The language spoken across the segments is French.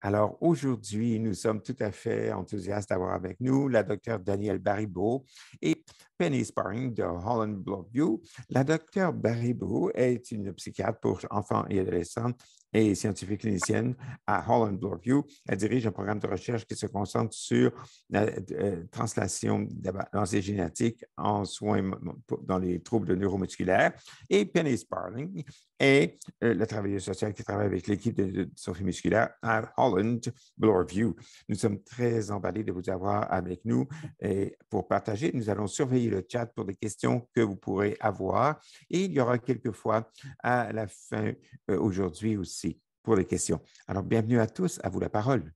Alors aujourd'hui, nous sommes tout à fait enthousiastes d'avoir avec nous la docteure Danielle Baribeau et Penny Sparring de Holland Bloorview. La docteure Baribeau est une psychiatre pour enfants et adolescents et scientifique clinicienne à Holland Bloorview. Elle dirige un programme de recherche qui se concentre sur la translation d'avancées génétiques en soins dans les troubles neuromusculaires. Et Penny Sparling est la travailleuse sociale qui travaille avec l'équipe de dystrophie musculaire à Holland Bloorview. Nous sommes très emballés de vous avoir avec nous et pour partager. Nous allons surveiller le chat pour des questions que vous pourrez avoir et il y aura quelquefois à la fin aujourd'hui aussi pour les questions. Alors, bienvenue à tous. À vous la parole.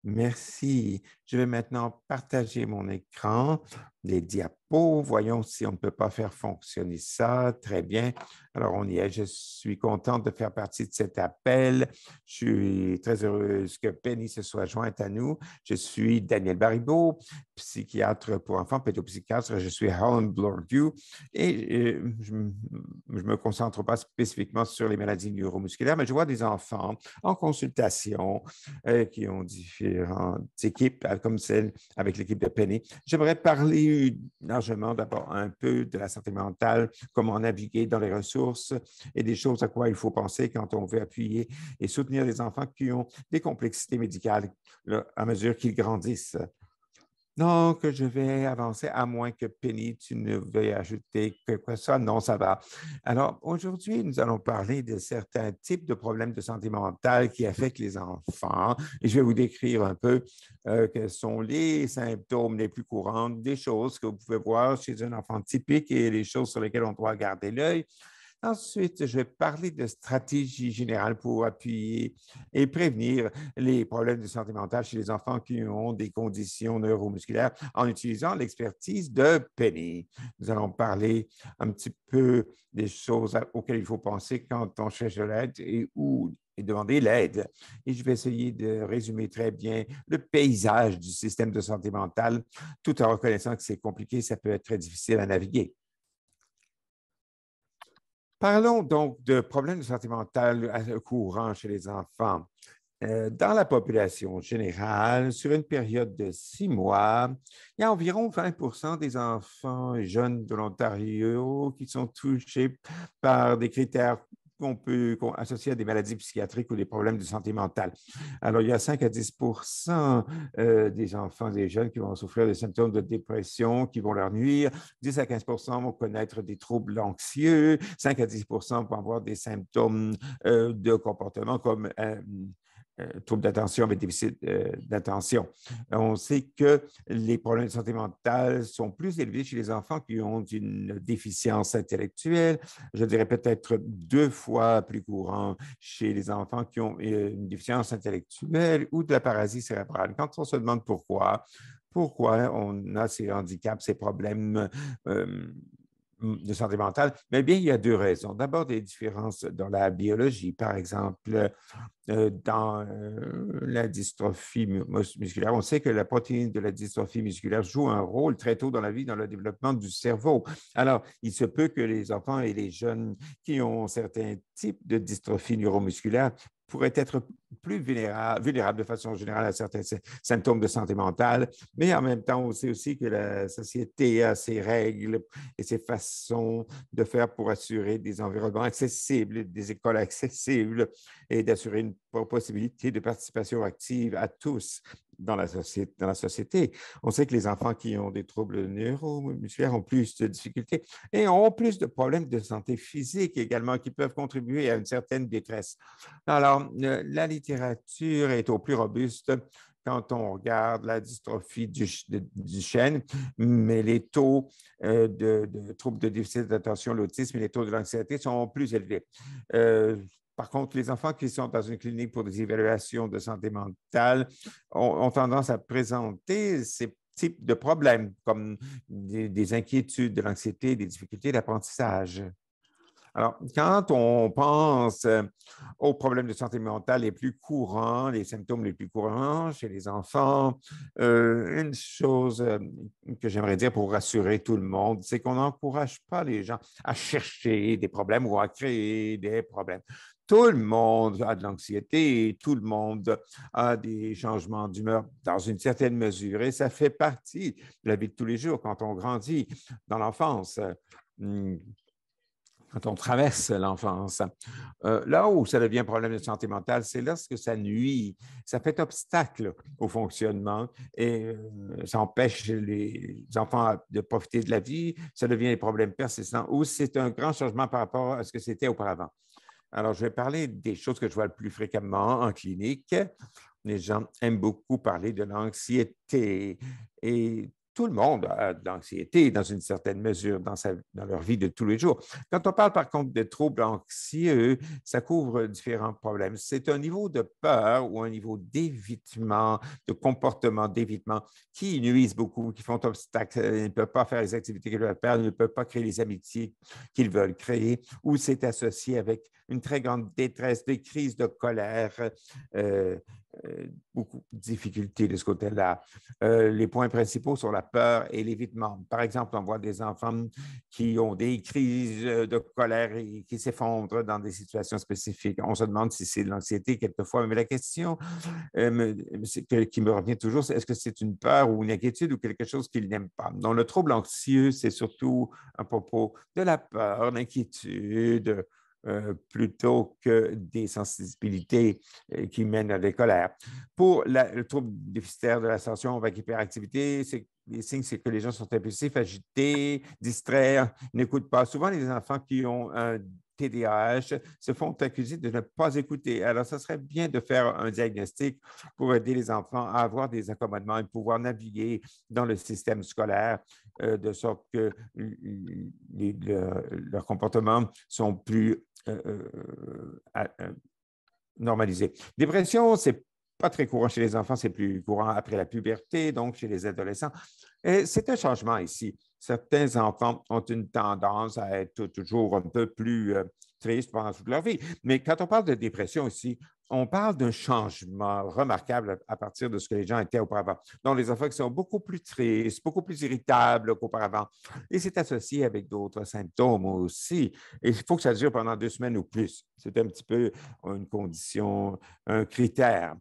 Merci. Je vais maintenant partager mon écran, les diapos. Voyons si on ne peut pas faire fonctionner ça. Très bien. Alors, on y est. Je suis contente de faire partie de cet appel. Je suis très heureuse que Penny se soit jointe à nous. Je suis Danielle Baribeau, psychiatre pour enfants, pédopsychiatre. Je suis à Holland Bloorview et je ne me concentre pas spécifiquement sur les maladies neuromusculaires, mais je vois des enfants en consultation qui ont différentes équipes, comme celle avec l'équipe de Penny. J'aimerais parler largement d'abord un peu de la santé mentale, comment naviguer dans les ressources et des choses à quoi il faut penser quand on veut appuyer et soutenir les enfants qui ont des complexités médicales là, à mesure qu'ils grandissent. Donc, je vais avancer, à moins que Penny, tu ne veuilles ajouter quelque chose. Non, ça va. Alors, aujourd'hui, nous allons parler de certains types de problèmes de santé mentale qui affectent les enfants. Et je vais vous décrire un peu quels sont les symptômes les plus courants, des choses que vous pouvez voir chez un enfant typique et les choses sur lesquelles on doit garder l'œil. Ensuite, je vais parler de stratégies générales pour appuyer et prévenir les problèmes de santé mentale chez les enfants qui ont des conditions neuromusculaires en utilisant l'expertise de Penny. Nous allons parler un petit peu des choses auxquelles il faut penser quand on cherche de l'aide et demander l'aide. Et je vais essayer de résumer très bien le paysage du système de santé mentale, tout en reconnaissant que c'est compliqué, ça peut être très difficile à naviguer. Parlons donc de problèmes de santé mentale courants chez les enfants. Dans la population générale, sur une période de 6 mois, il y a environ 20 des enfants et jeunes de l'Ontario qui sont touchés par des critères qu'on peut associer à des maladies psychiatriques ou des problèmes de santé mentale. Alors, il y a 5 à 10 des enfants et des jeunes qui vont souffrir de symptômes de dépression qui vont leur nuire. 10 à 15 vont connaître des troubles anxieux. 5 à 10 vont avoir des symptômes de comportement comme troubles d'attention avec déficit d'attention. On sait que les problèmes de santé mentale sont plus élevés chez les enfants qui ont une déficience intellectuelle. Je dirais peut-être 2 fois plus courant chez les enfants qui ont une déficience intellectuelle ou de la paralysie cérébrale. Quand on se demande pourquoi on a ces handicaps, ces problèmes de santé mentale, mais bien, il y a 2 raisons. D'abord, des différences dans la biologie. Par exemple, dans la dystrophie musculaire, on sait que la protéine de la dystrophie musculaire joue un rôle très tôt dans la vie dans le développement du cerveau. Alors, il se peut que les enfants et les jeunes qui ont certains types de dystrophie neuromusculaire pourraient être plus vulnérables de façon générale à certains symptômes de santé mentale, mais en même temps, on sait aussi que la société a ses règles et ses façons de faire pour assurer des environnements accessibles, des écoles accessibles et d'assurer une possibilité de participation active à tous dans la société. On sait que les enfants qui ont des troubles neuromusculaires ont plus de difficultés et ont plus de problèmes de santé physique également qui peuvent contribuer à une certaine détresse. Alors, la littérature est au plus robuste quand on regarde la dystrophie du chêne, mais les taux de troubles de déficit d'attention, l'autisme et les taux de l'anxiété sont plus élevés. Par contre, les enfants qui sont dans une clinique pour des évaluations de santé mentale ont tendance à présenter ces types de problèmes comme des inquiétudes, de l'anxiété, des difficultés d'apprentissage. Alors, quand on pense aux problèmes de santé mentale les plus courants, les symptômes les plus courants chez les enfants, une chose que j'aimerais dire pour rassurer tout le monde, c'est qu'on n'encourage pas les gens à chercher des problèmes ou à créer des problèmes. Tout le monde a de l'anxiété et tout le monde a des changements d'humeur dans une certaine mesure et ça fait partie de la vie de tous les jours quand on grandit dans l'enfance. Quand on traverse l'enfance. Là où ça devient un problème de santé mentale, c'est lorsque ça nuit, ça fait obstacle au fonctionnement et ça empêche les enfants de profiter de la vie, ça devient des problèmes persistants ou c'est un grand changement par rapport à ce que c'était auparavant. Alors, je vais parler des choses que je vois le plus fréquemment en clinique. Les gens aiment beaucoup parler de l'anxiété et tout le monde a de l'anxiété dans une certaine mesure dans leur vie de tous les jours. Quand on parle par contre de troubles anxieux, ça couvre différents problèmes. C'est un niveau de peur ou un niveau d'évitement, de comportement d'évitement qui nuisent beaucoup, qui font obstacle. Ils ne peuvent pas faire les activités qu'ils veulent faire, ils ne peuvent pas créer les amitiés qu'ils veulent créer, ou c'est associé avec une très grande détresse, des crises de colère, beaucoup de difficultés de ce côté-là. Les points principaux sont la peur et l'évitement. Par exemple, on voit des enfants qui ont des crises de colère et qui s'effondrent dans des situations spécifiques. On se demande si c'est de l'anxiété quelquefois, mais la question qui me revient toujours, c'est est-ce que c'est une peur ou une inquiétude ou quelque chose qu'ils n'aiment pas? Donc, le trouble anxieux, c'est surtout à propos de la peur, l'inquiétude, plutôt que des sensibilités qui mènent à des colères. Pour le trouble déficitaire de l'attention avec hyperactivité, les signes, c'est que les gens sont impulsifs, agités, distraits, n'écoutent pas. Souvent, les enfants qui ont un TDAH se font accuser de ne pas écouter. Alors, ça serait bien de faire un diagnostic pour aider les enfants à avoir des accommodements et pouvoir naviguer dans le système scolaire de sorte que leurs comportements sont plus normalisés. Dépression, c'est pas très courant chez les enfants, c'est plus courant après la puberté, donc chez les adolescents. Et c'est un changement ici. Certains enfants ont une tendance à être toujours un peu plus tristes pendant toute leur vie. Mais quand on parle de dépression ici, on parle d'un changement remarquable à partir de ce que les gens étaient auparavant. Donc, les enfants qui sont beaucoup plus tristes, beaucoup plus irritables qu'auparavant. Et c'est associé avec d'autres symptômes aussi. Et il faut que ça dure pendant 2 semaines ou plus. C'est un petit peu une condition, un critère.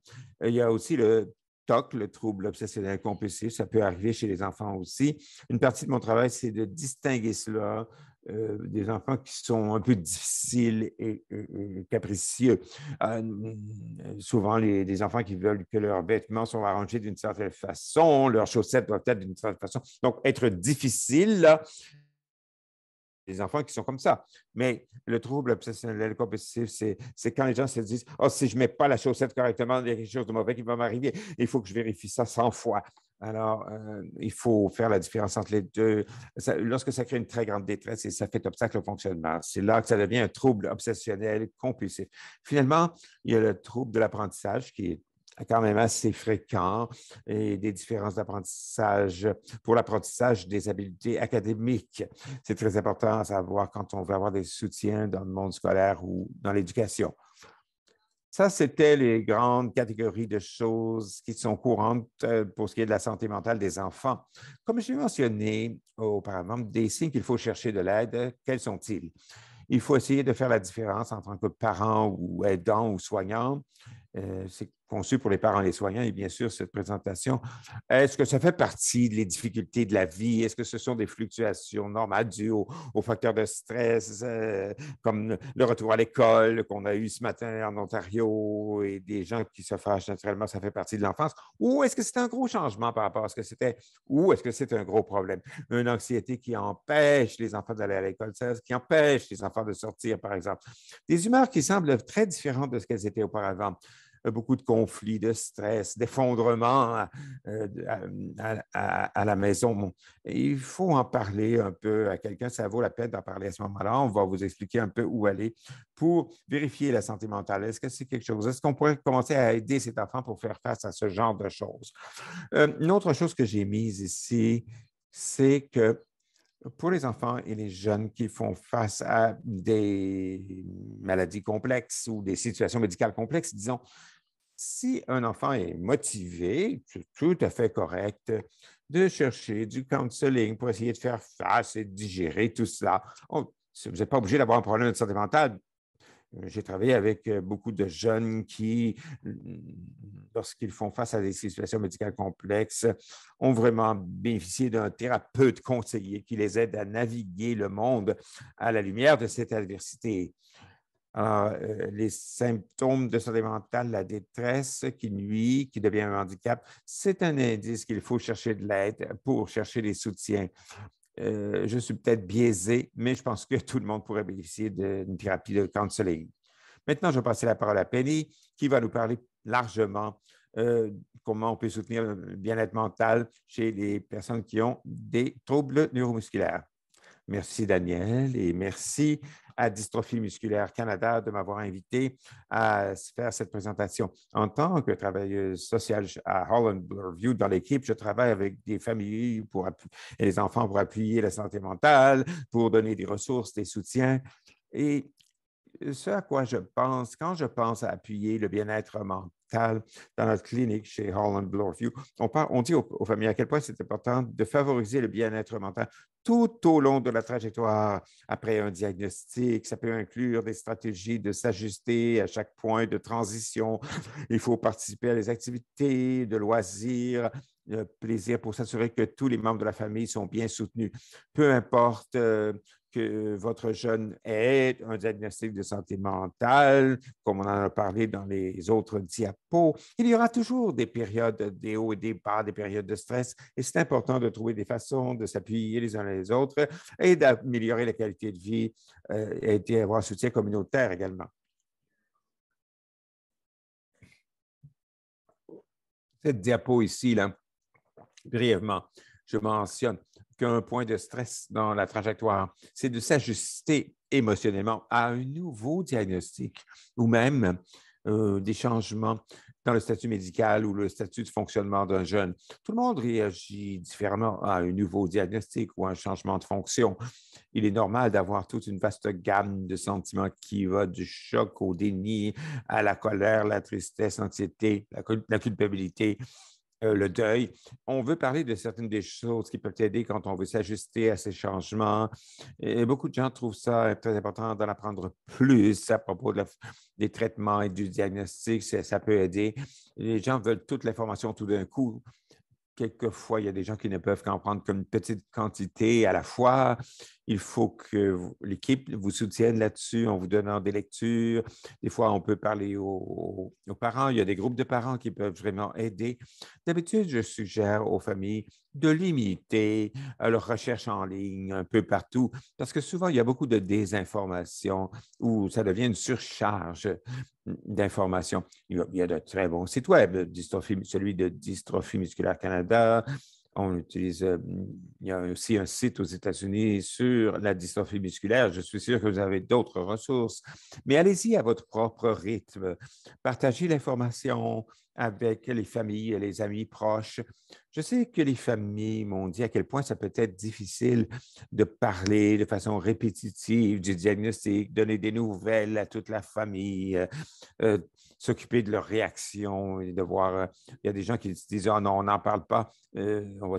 Il y a aussi le TOC, le trouble obsessionnel compulsif, ça peut arriver chez les enfants aussi. Une partie de mon travail, c'est de distinguer cela des enfants qui sont un peu difficiles et capricieux. Souvent, les enfants qui veulent que leurs vêtements soient arrangés d'une certaine façon, leurs chaussettes doivent être d'une certaine façon. Donc, être difficile, là, des enfants qui sont comme ça. Mais le trouble obsessionnel compulsif, c'est quand les gens se disent « Oh, si je ne mets pas la chaussette correctement, il y a quelque chose de mauvais qui va m'arriver. Il faut que je vérifie ça 100 fois. » Alors, il faut faire la différence entre les deux. Lorsque ça crée une très grande détresse et ça fait obstacle au fonctionnement, c'est là que ça devient un trouble obsessionnel compulsif. Finalement, il y a le trouble de l'apprentissage qui est quand même assez fréquent et des différences d'apprentissage pour l'apprentissage des habiletés académiques. C'est très important à savoir quand on veut avoir des soutiens dans le monde scolaire ou dans l'éducation. Ça, c'était les grandes catégories de choses qui sont courantes pour ce qui est de la santé mentale des enfants. Comme je l'ai mentionné auparavant, des signes qu'il faut chercher de l'aide, quels sont-ils? Il faut essayer de faire la différence entre un couple parent ou aidant ou soignant. C'est conçu pour les parents et les soignants, et bien sûr, cette présentation. Est-ce que ça fait partie des difficultés de la vie? Est-ce que ce sont des fluctuations normales dues aux facteurs de stress, comme le retour à l'école qu'on a eu ce matin en Ontario et des gens qui se fâchent naturellement, ça fait partie de l'enfance? Ou est-ce que c'est un gros changement par rapport à ce que c'était? Ou est-ce que c'est un gros problème? Une anxiété qui empêche les enfants d'aller à l'école, qui empêche les enfants de sortir, par exemple. Des humeurs qui semblent très différentes de ce qu'elles étaient auparavant. Beaucoup de conflits, de stress, d'effondrement à la maison. Il faut en parler un peu à quelqu'un. Ça vaut la peine d'en parler à ce moment-là. On va vous expliquer un peu où aller pour vérifier la santé mentale. Est-ce que c'est quelque chose? Est-ce qu'on pourrait commencer à aider cet enfant pour faire face à ce genre de choses? Une autre chose que j'ai mise ici, c'est que pour les enfants et les jeunes qui font face à des maladies complexes ou des situations médicales complexes, disons, si un enfant est motivé, c'est tout à fait correct de chercher du counseling pour essayer de faire face et de digérer tout cela. Vous n'êtes pas obligé d'avoir un problème de santé mentale J'ai travaillé avec beaucoup de jeunes qui, lorsqu'ils font face à des situations médicales complexes, ont vraiment bénéficié d'un thérapeute conseiller qui les aide à naviguer le monde à la lumière de cette adversité. Alors, les symptômes de santé mentale, la détresse qui nuit, qui devient un handicap, c'est un indice qu'il faut chercher de l'aide pour chercher des soutiens. Je suis peut-être biaisé, mais je pense que tout le monde pourrait bénéficier d'une thérapie de counseling. Maintenant, je vais passer la parole à Penny, qui va nous parler largement comment on peut soutenir le bien-être mental chez les personnes qui ont des troubles neuromusculaires. Merci, Daniel, et merci à Dystrophie musculaire Canada de m'avoir invité à faire cette présentation. En tant que travailleuse sociale à Holland Bloorview, dans l'équipe, je travaille avec des familles et les enfants pour appuyer la santé mentale, pour donner des ressources, des soutiens. Et ce à quoi je pense quand je pense à appuyer le bien-être mental dans notre clinique chez Holland Bloorview, on dit aux familles à quel point c'est important de favoriser le bien-être mental tout au long de la trajectoire après un diagnostic. Ça peut inclure des stratégies de s'ajuster à chaque point de transition. Il faut participer à des activités de loisirs, de plaisir pour s'assurer que tous les membres de la famille sont bien soutenus. Peu importe que votre jeune ait un diagnostic de santé mentale, comme on en a parlé dans les autres diapos, il y aura toujours des périodes, des hauts et des bas, des périodes de stress, et c'est important de trouver des façons de s'appuyer les uns les autres et d'améliorer la qualité de vie et d'avoir un soutien communautaire également. Cette diapo ici, là, brièvement, je mentionne qu'un point de stress dans la trajectoire, c'est de s'ajuster émotionnellement à un nouveau diagnostic ou même des changements dans le statut médical ou le statut de fonctionnement d'un jeune. Tout le monde réagit différemment à un nouveau diagnostic ou à un changement de fonction. Il est normal d'avoir toute une vaste gamme de sentiments qui va du choc au déni, à la colère, la tristesse, l'anxiété, la culpabilité, le deuil. On veut parler de certaines des choses qui peuvent aider quand on veut s'ajuster à ces changements. Et beaucoup de gens trouvent ça très important d'en apprendre plus à propos des traitements et du diagnostic. Ça peut aider. Les gens veulent toute l'information tout d'un coup. Quelquefois, il y a des gens qui ne peuvent qu'en prendre qu'une petite quantité à la fois. Il faut que l'équipe vous soutienne là-dessus en vous donnant des lectures. Des fois, on peut parler aux parents. Il y a des groupes de parents qui peuvent vraiment aider. D'habitude, je suggère aux familles de limiter leur recherche en ligne un peu partout parce que souvent, il y a beaucoup de désinformation ou ça devient une surcharge d'informations. Il y a de très bons sites web, celui de Dystrophie musculaire Canada. On utilise, il y a aussi un site aux États-Unis sur la dystrophie musculaire. Je suis sûr que vous avez d'autres ressources, mais allez-y à votre propre rythme. Partagez l'information avec les familles et les amis proches. Je sais que les familles m'ont dit à quel point ça peut être difficile de parler de façon répétitive du diagnostic, donner des nouvelles à toute la famille, s'occuper de leurs réactions et de voir, il y a des gens qui se disent, ah non, on n'en parle pas, on va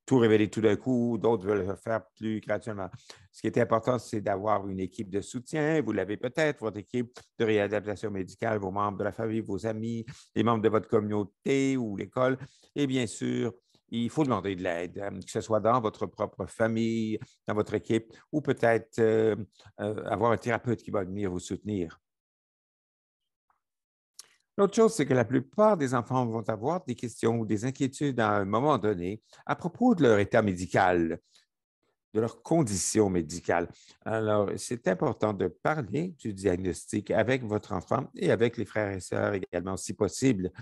tout révéler tout d'un coup, d'autres veulent le faire plus graduellement. Ce qui est important, c'est d'avoir une équipe de soutien. Vous l'avez peut-être, votre équipe de réadaptation médicale, vos membres de la famille, vos amis, les membres de votre communauté ou l'école. Et bien sûr, il faut demander de l'aide, que ce soit dans votre propre famille, dans votre équipe, ou peut-être avoir un thérapeute qui va venir vous soutenir. L'autre chose, c'est que la plupart des enfants vont avoir des questions ou des inquiétudes à un moment donné à propos de leur état médical, de leur condition médicale. Alors, c'est important de parler du diagnostic avec votre enfant et avec les frères et sœurs également, si possible.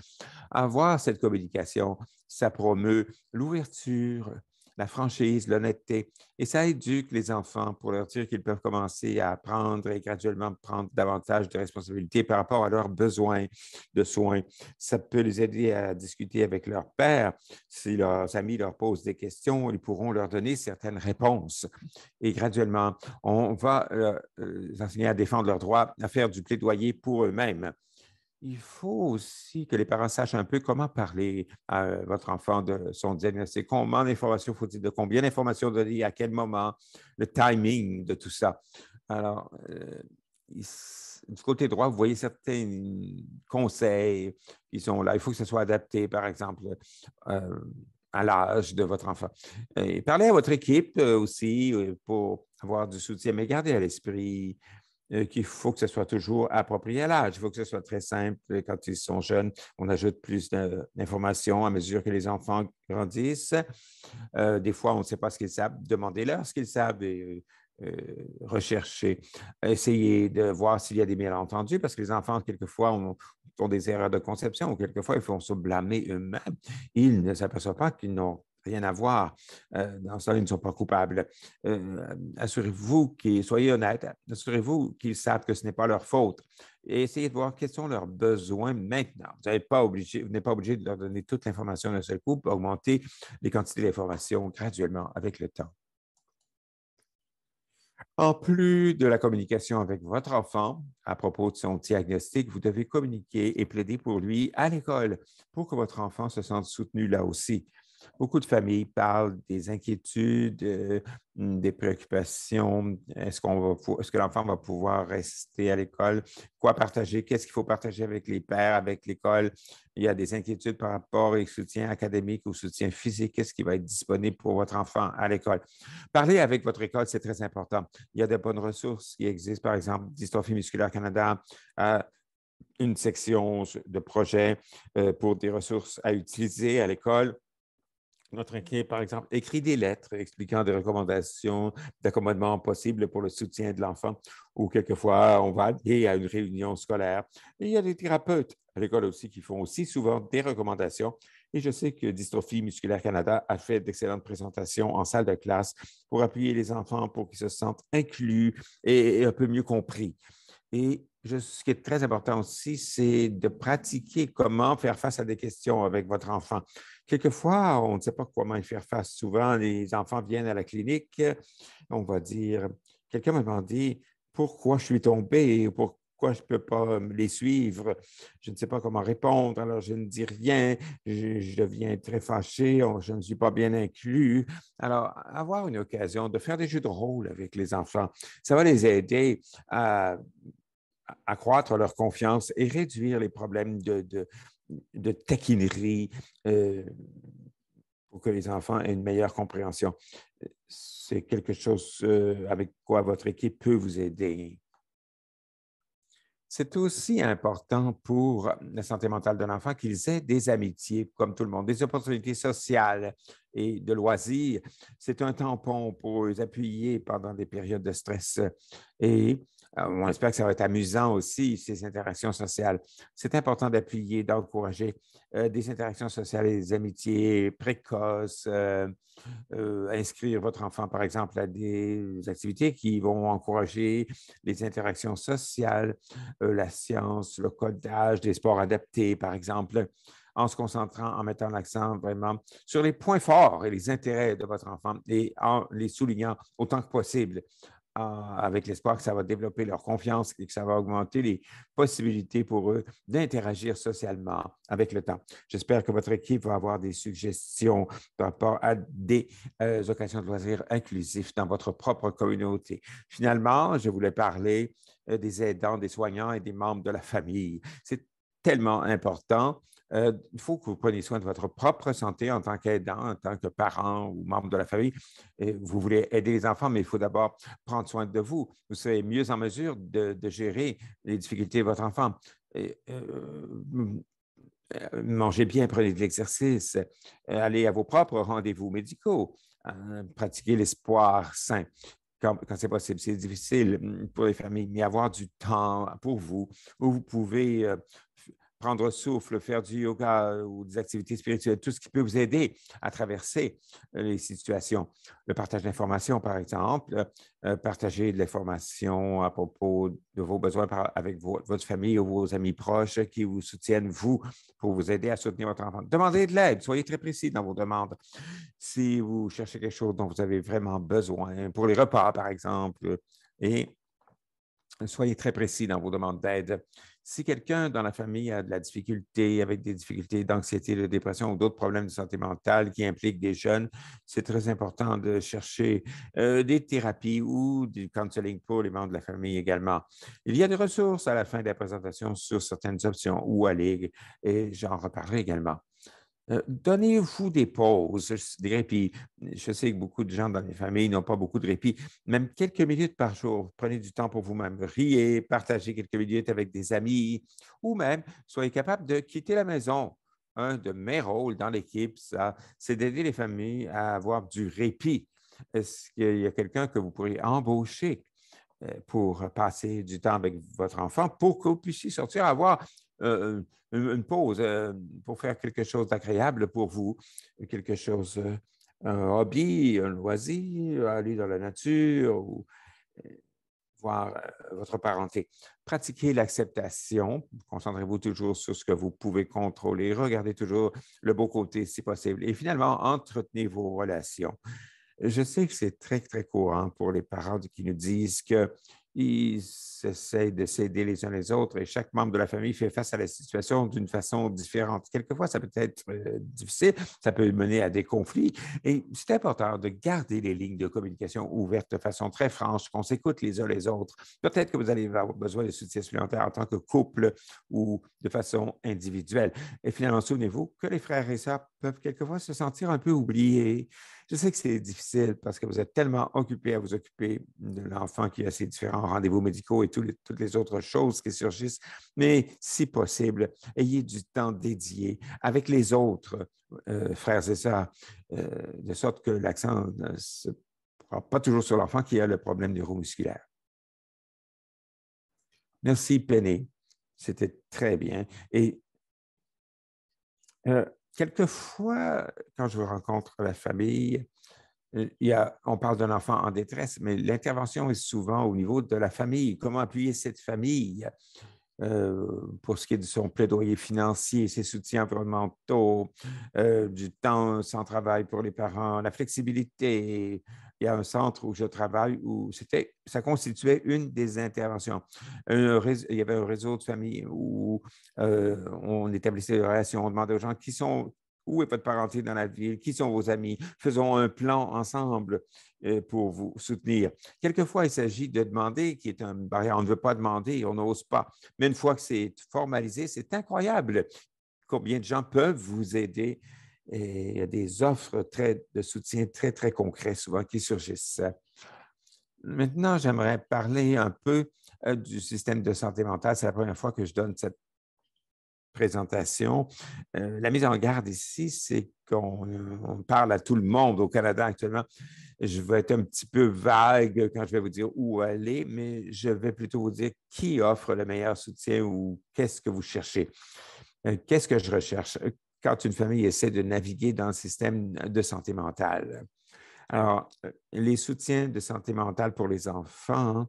Avoir cette communication, ça promeut l'ouverture, la franchise, l'honnêteté, et ça éduque les enfants pour leur dire qu'ils peuvent commencer à apprendre et graduellement prendre davantage de responsabilités par rapport à leurs besoins de soins. Ça peut les aider à discuter avec leur père. Si leurs amis leur posent des questions, ils pourront leur donner certaines réponses. Et graduellement, on va les enseigner à défendre leurs droits, à faire du plaidoyer pour eux-mêmes. Il faut aussi que les parents sachent un peu comment parler à votre enfant de son diagnostic, combien d'informations faut-il, de combien d'informations donner, à quel moment, le timing de tout ça. Alors, du côté droit, vous voyez certains conseils qui sont là. Il faut que ce soit adapté, par exemple, euh, à l'âge de votre enfant. Et parlez à votre équipe aussi pour avoir du soutien, mais gardez à l'esprit qu'il faut que ce soit toujours approprié à l'âge. Il faut que ce soit très simple quand ils sont jeunes. On ajoute plus d'informations à mesure que les enfants grandissent. Des fois, on ne sait pas ce qu'ils savent. Demandez-leur ce qu'ils savent et rechercher. Essayez de voir s'il y a des malentendus parce que les enfants, quelquefois, ont des erreurs de conception ou quelquefois, ils font se blâmer eux-mêmes. Ils ne s'aperçoivent pas qu'ils n'ont rien à voir. Dans ça, ils ne sont pas coupables. Assurez-vous qu'ils soyez honnêtes. Assurez-vous qu'ils savent que ce n'est pas leur faute. Et essayez de voir quels sont leurs besoins maintenant. Vous n'êtes pas obligé de leur donner toute l'information d'un seul coup pour augmenter les quantités d'informations graduellement avec le temps. En plus de la communication avec votre enfant à propos de son diagnostic, vous devez communiquer et plaider pour lui à l'école pour que votre enfant se sente soutenu là aussi. Beaucoup de familles parlent des inquiétudes, des préoccupations. Est-ce que l'enfant va pouvoir rester à l'école? Quoi partager? Qu'est-ce qu'il faut partager avec les pairs, avec l'école? Il y a des inquiétudes par rapport au soutien académique ou soutien physique. Qu'est-ce qui va être disponible pour votre enfant à l'école? Parlez avec votre école, c'est très important. Il y a de bonnes ressources qui existent, par exemple, Dystrophie musculaire Canada a une section de projet pour des ressources à utiliser à l'école. Notre équipe, par exemple, écrit des lettres expliquant des recommandations d'accommodement possibles pour le soutien de l'enfant ou quelquefois, on va aller à une réunion scolaire. Et il y a des thérapeutes à l'école aussi qui font aussi souvent des recommandations. Et je sais que Dystrophie musculaire Canada a fait d'excellentes présentations en salle de classe pour appuyer les enfants pour qu'ils se sentent inclus et un peu mieux compris. Et ce qui est très important aussi, c'est de pratiquer comment faire face à des questions avec votre enfant. Quelquefois, on ne sait pas comment y faire face. Souvent, les enfants viennent à la clinique, on va dire, quelqu'un m'a demandé pourquoi je suis tombé, pourquoi je ne peux pas les suivre. Je ne sais pas comment répondre, alors je ne dis rien, je deviens très fâché, je ne suis pas bien inclus. Alors, avoir une occasion de faire des jeux de rôle avec les enfants, ça va les aider à accroître leur confiance et réduire les problèmes de taquinerie pour que les enfants aient une meilleure compréhension. C'est quelque chose avec quoi votre équipe peut vous aider. C'est aussi important pour la santé mentale de l'enfant qu'ils aient des amitiés, comme tout le monde, des opportunités sociales et de loisirs. C'est un tampon pour les appuyer pendant des périodes de stress. Et on espère que ça va être amusant aussi, ces interactions sociales. C'est important d'appuyer, d'encourager des interactions sociales et des amitiés précoces. Inscrire votre enfant, par exemple, à des activités qui vont encourager les interactions sociales, la science, le codage, des sports adaptés, par exemple, en se concentrant, en mettant l'accent vraiment sur les points forts et les intérêts de votre enfant et en les soulignant autant que possible avec l'espoir que ça va développer leur confiance et que ça va augmenter les possibilités pour eux d'interagir socialement avec le temps. J'espère que votre équipe va avoir des suggestions par rapport à des occasions de loisirs inclusifs dans votre propre communauté. Finalement, je voulais parler des aidants, des soignants et des membres de la famille. C'est tellement important. Il faut que vous preniez soin de votre propre santé en tant qu'aidant, en tant que parent ou membre de la famille. Et vous voulez aider les enfants, mais il faut d'abord prendre soin de vous. Vous serez mieux en mesure de gérer les difficultés de votre enfant. Et, mangez bien, prenez de l'exercice, allez à vos propres rendez-vous médicaux, pratiquez l'espoir sain. Quand c'est possible, c'est difficile pour les familles, mais avoir du temps pour vous, où vous pouvez prendre souffle, faire du yoga ou des activités spirituelles, tout ce qui peut vous aider à traverser les situations. Le partage d'informations, par exemple, partager de l'information à propos de vos besoins avec votre famille ou vos amis proches qui vous soutiennent, vous, pour vous aider à soutenir votre enfant. Demandez de l'aide, soyez très précis dans vos demandes. Si vous cherchez quelque chose dont vous avez vraiment besoin, pour les repas, par exemple, et soyez très précis dans vos demandes d'aide. Si quelqu'un dans la famille a de la difficulté, avec des difficultés d'anxiété, de dépression ou d'autres problèmes de santé mentale qui impliquent des jeunes, c'est très important de chercher des thérapies ou du counseling pour les membres de la famille également. Il y a des ressources à la fin de la présentation sur certaines options où aller et j'en reparlerai également. Donnez-vous des pauses, des répits. Je sais que beaucoup de gens dans les familles n'ont pas beaucoup de répit. Même quelques minutes par jour, prenez du temps pour vous-même. Riez, partagez quelques minutes avec des amis ou même soyez capable de quitter la maison. Un de mes rôles dans l'équipe, ça, c'est d'aider les familles à avoir du répit. Est-ce qu'il y a quelqu'un que vous pourriez embaucher pour passer du temps avec votre enfant pour que vous puissiez sortir, avoir une pause pour faire quelque chose d'agréable pour vous, quelque chose, un hobby, un loisir, aller dans la nature ou voir votre parenté. Pratiquez l'acceptation. Concentrez-vous toujours sur ce que vous pouvez contrôler. Regardez toujours le beau côté si possible. Et finalement, entretenez vos relations. Je sais que c'est très, très courant pour les parents qui nous disent qu'ils essaient de s'aider les uns les autres et chaque membre de la famille fait face à la situation d'une façon différente. Quelquefois, ça peut être difficile, ça peut mener à des conflits et c'est important de garder les lignes de communication ouvertes de façon très franche, qu'on s'écoute les uns les autres. Peut-être que vous allez avoir besoin de soutien supplémentaire en tant que couple ou de façon individuelle. Et finalement, souvenez-vous que les frères et sœurs peuvent quelquefois se sentir un peu oubliés. Je sais que c'est difficile parce que vous êtes tellement occupé à vous occuper de l'enfant qui a ses différents rendez-vous médicaux et toutes les autres choses qui surgissent, mais si possible, ayez du temps dédié avec les autres frères et sœurs, de sorte que l'accent ne se prend pas toujours sur l'enfant qui a le problème neuromusculaire. Merci, Penny. C'était très bien. Et quelquefois, quand je rencontre la famille, on parle d'un enfant en détresse, mais l'intervention est souvent au niveau de la famille. Comment appuyer cette famille pour ce qui est de son plaidoyer financier, ses soutiens environnementaux, du temps sans travail pour les parents, la flexibilité. Il y a un centre où je travaille où ça constituait une des interventions. Il y avait un réseau de familles où on établissait des relations, on demandait aux gens où est votre parenté dans la ville, qui sont vos amis, faisons un plan ensemble pour vous soutenir. Quelquefois, il s'agit de demander, qui est une barrière, on ne veut pas demander, on n'ose pas. Mais une fois que c'est formalisé, c'est incroyable combien de gens peuvent vous aider. Et il y a des offres de soutien très, très concrets souvent qui surgissent. Maintenant, j'aimerais parler un peu du système de santé mentale. C'est la première fois que je donne cette présentation. La mise en garde ici, c'est qu'on parle à tout le monde au Canada actuellement. Je vais être un petit peu vague quand je vais vous dire où aller, mais je vais plutôt vous dire qui offre le meilleur soutien ou qu'est-ce que vous cherchez. Qu'est-ce que je recherche quand une famille essaie de naviguer dans le système de santé mentale? Alors, les soutiens de santé mentale pour les enfants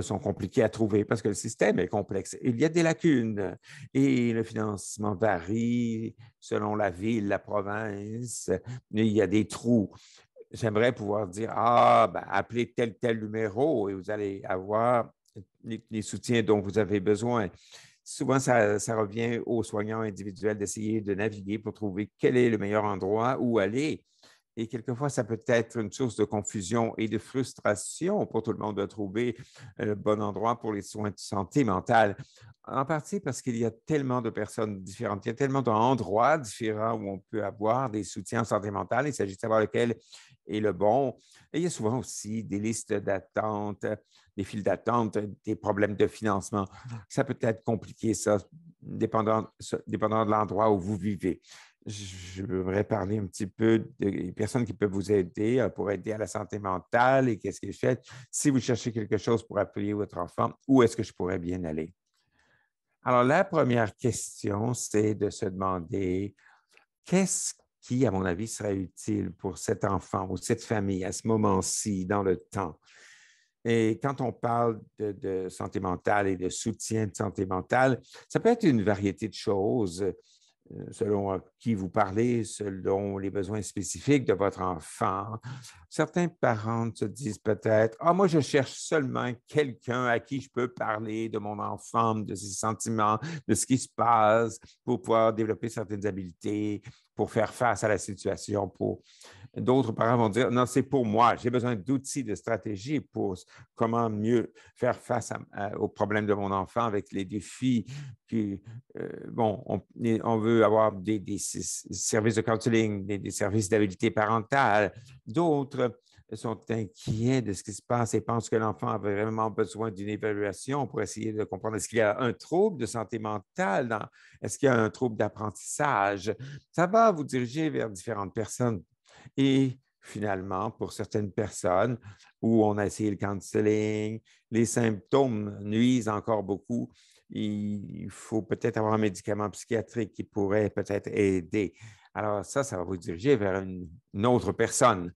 sont compliqués à trouver parce que le système est complexe. Il y a des lacunes et le financement varie selon la ville, la province. Il y a des trous. J'aimerais pouvoir dire, appelez tel numéro et vous allez avoir les soutiens dont vous avez besoin. Souvent, ça revient aux soignants individuels d'essayer de naviguer pour trouver quel est le meilleur endroit où aller. Et quelquefois, ça peut être une source de confusion et de frustration pour tout le monde de trouver le bon endroit pour les soins de santé mentale. En partie parce qu'il y a tellement de personnes différentes, il y a tellement d'endroits différents où on peut avoir des soutiens en santé mentale. Il s'agit de savoir lequel est le bon. Et il y a souvent aussi des listes d'attente, des files d'attente, des problèmes de financement. Ça peut être compliqué, ça, dépendant de l'endroit où vous vivez. Je voudrais parler un petit peu des personnes qui peuvent vous aider pour aider à la santé mentale et qu'est-ce que je fais. Si vous cherchez quelque chose pour appuyer votre enfant, où est-ce que je pourrais bien aller? Alors, la première question, c'est de se demander qu'est-ce qui, à mon avis, serait utile pour cet enfant ou cette famille à ce moment-ci, dans le temps. Et quand on parle de santé mentale et de soutien de santé mentale, ça peut être une variété de choses. selon qui vous parlez, selon les besoins spécifiques de votre enfant. Certains parents se disent peut-être, « Ah, moi, je cherche seulement quelqu'un à qui je peux parler de mon enfant, de ses sentiments, de ce qui se passe, pour pouvoir développer certaines habiletés, pour faire face à la situation, pour D'autres parents vont dire, non, c'est pour moi, j'ai besoin d'outils, de stratégies pour comment mieux faire face aux problèmes de mon enfant avec les défis. Qui, bon, on veut avoir des services de counseling, des services d'habilité parentale. D'autres sont inquiets de ce qui se passe et pensent que l'enfant a vraiment besoin d'une évaluation pour essayer de comprendre est-ce qu'il y a un trouble de santé mentale, est-ce qu'il y a un trouble d'apprentissage. Ça va vous diriger vers différentes personnes. Et finalement, pour certaines personnes où on a essayé le counseling, les symptômes nuisent encore beaucoup. Il faut peut-être avoir un médicament psychiatrique qui pourrait peut-être aider. Alors ça va vous diriger vers une autre personne.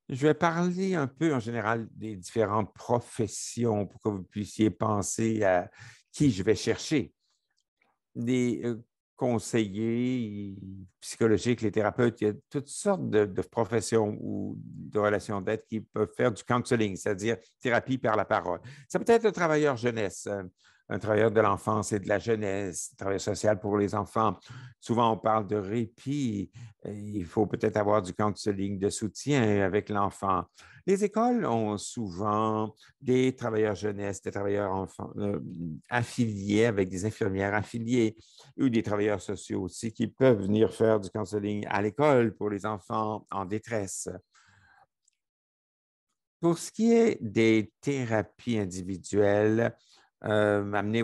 Je vais parler un peu en général des différentes professions pour que vous puissiez penser à qui je vais chercher. Des conseillers psychologiques, les thérapeutes, il y a toutes sortes de professions ou de relations d'aide qui peuvent faire du counseling, c'est-à-dire thérapie par la parole. Ça peut être un travailleur jeunesse, un travailleur de l'enfance et de la jeunesse, un travailleur social pour les enfants. Souvent, on parle de répit. Il faut peut-être avoir du counseling de soutien avec l'enfant. Les écoles ont souvent des travailleurs jeunesse, des travailleurs enfants affiliés avec des infirmières affiliées ou des travailleurs sociaux aussi qui peuvent venir faire du counseling à l'école pour les enfants en détresse. Pour ce qui est des thérapies individuelles, amener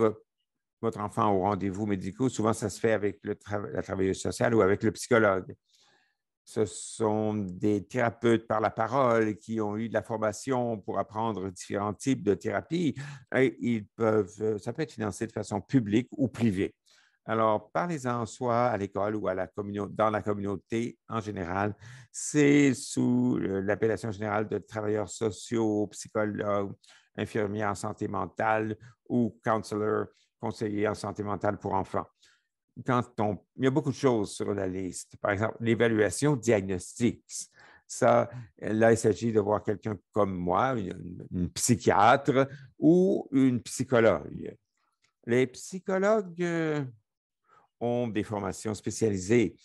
votre enfant au rendez-vous médicaux, souvent ça se fait avec la travailleuse sociale ou avec le psychologue. Ce sont des thérapeutes par la parole qui ont eu de la formation pour apprendre différents types de thérapies. Et ça peut être financé de façon publique ou privée. Alors, parlez-en soit à l'école ou dans la communauté en général. C'est sous l'appellation générale de travailleurs sociaux, psychologues, infirmiers en santé mentale ou counselor, conseiller en santé mentale pour enfants. Il y a beaucoup de choses sur la liste. Par exemple, l'évaluation diagnostique. Ça, là, il s'agit de voir quelqu'un comme moi, une psychiatre ou une psychologue. Les psychologues ont des formations spécialisées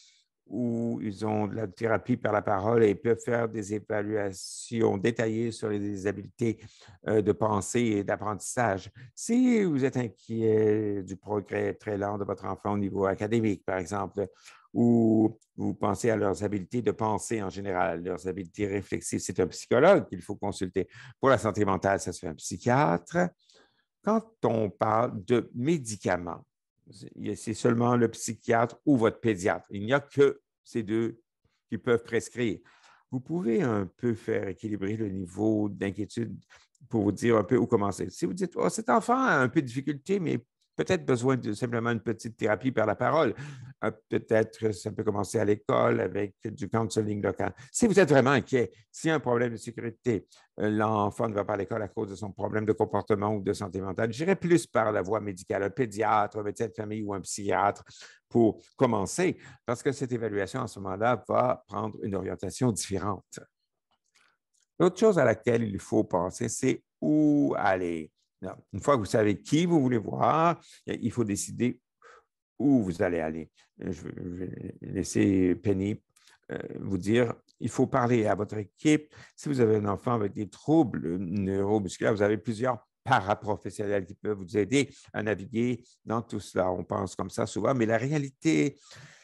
où ils ont de la thérapie par la parole et peuvent faire des évaluations détaillées sur les habiletés de pensée et d'apprentissage. Si vous êtes inquiet du progrès très lent de votre enfant au niveau académique, par exemple, ou vous pensez à leurs habiletés de penser en général, leurs habiletés réflexives, c'est un psychologue qu'il faut consulter. Pour la santé mentale, ça se fait un psychiatre. Quand on parle de médicaments, c'est seulement le psychiatre ou votre pédiatre. Il n'y a que ces deux qui peuvent prescrire. Vous pouvez un peu faire équilibrer le niveau d'inquiétude pour vous dire un peu où commencer. Si vous dites, oh, cet enfant a un peu de difficulté, mais peut-être besoin de simplement une petite thérapie par la parole. Peut-être ça peut commencer à l'école avec du counseling local. Si vous êtes vraiment inquiet, s'il y a un problème de sécurité, l'enfant ne va pas à l'école à cause de son problème de comportement ou de santé mentale, j'irai plus par la voie médicale, un pédiatre, un médecin de famille ou un psychiatre pour commencer, parce que cette évaluation, à ce moment-là, va prendre une orientation différente. L'autre chose à laquelle il faut penser, c'est où aller. Non. Une fois que vous savez qui vous voulez voir, il faut décider où vous allez aller. Je vais laisser Penny vous dire, il faut parler à votre équipe. Si vous avez un enfant avec des troubles neuromusculaires, vous avez plusieurs paraprofessionnels qui peuvent vous aider à naviguer dans tout cela. On pense comme ça souvent, mais la réalité,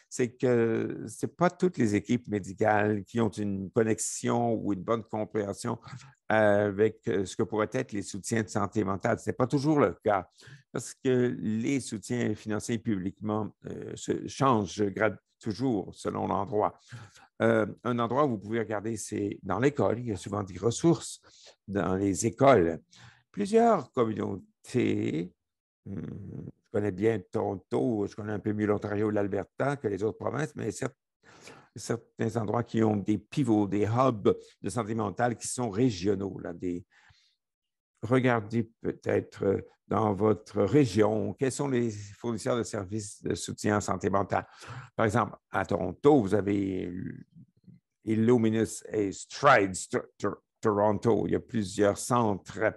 c'est que ce n'est pas toutes les équipes médicales qui ont une connexion ou une bonne compréhension avec ce que pourraient être les soutiens de santé mentale. Ce n'est pas toujours le cas parce que les soutiens financés publiquement changent toujours selon l'endroit. Un endroit où vous pouvez regarder, c'est dans l'école. Il y a souvent des ressources dans les écoles. Plusieurs communautés, je connais bien Toronto, je connais un peu mieux l'Ontario et l'Alberta que les autres provinces, mais certains endroits qui ont des pivots, des hubs de santé mentale qui sont régionaux, là, des regardez peut-être dans votre région, quels sont les fournisseurs de services de soutien en santé mentale. Par exemple, à Toronto, vous avez Illuminus et Strides Toronto. Il y a plusieurs centres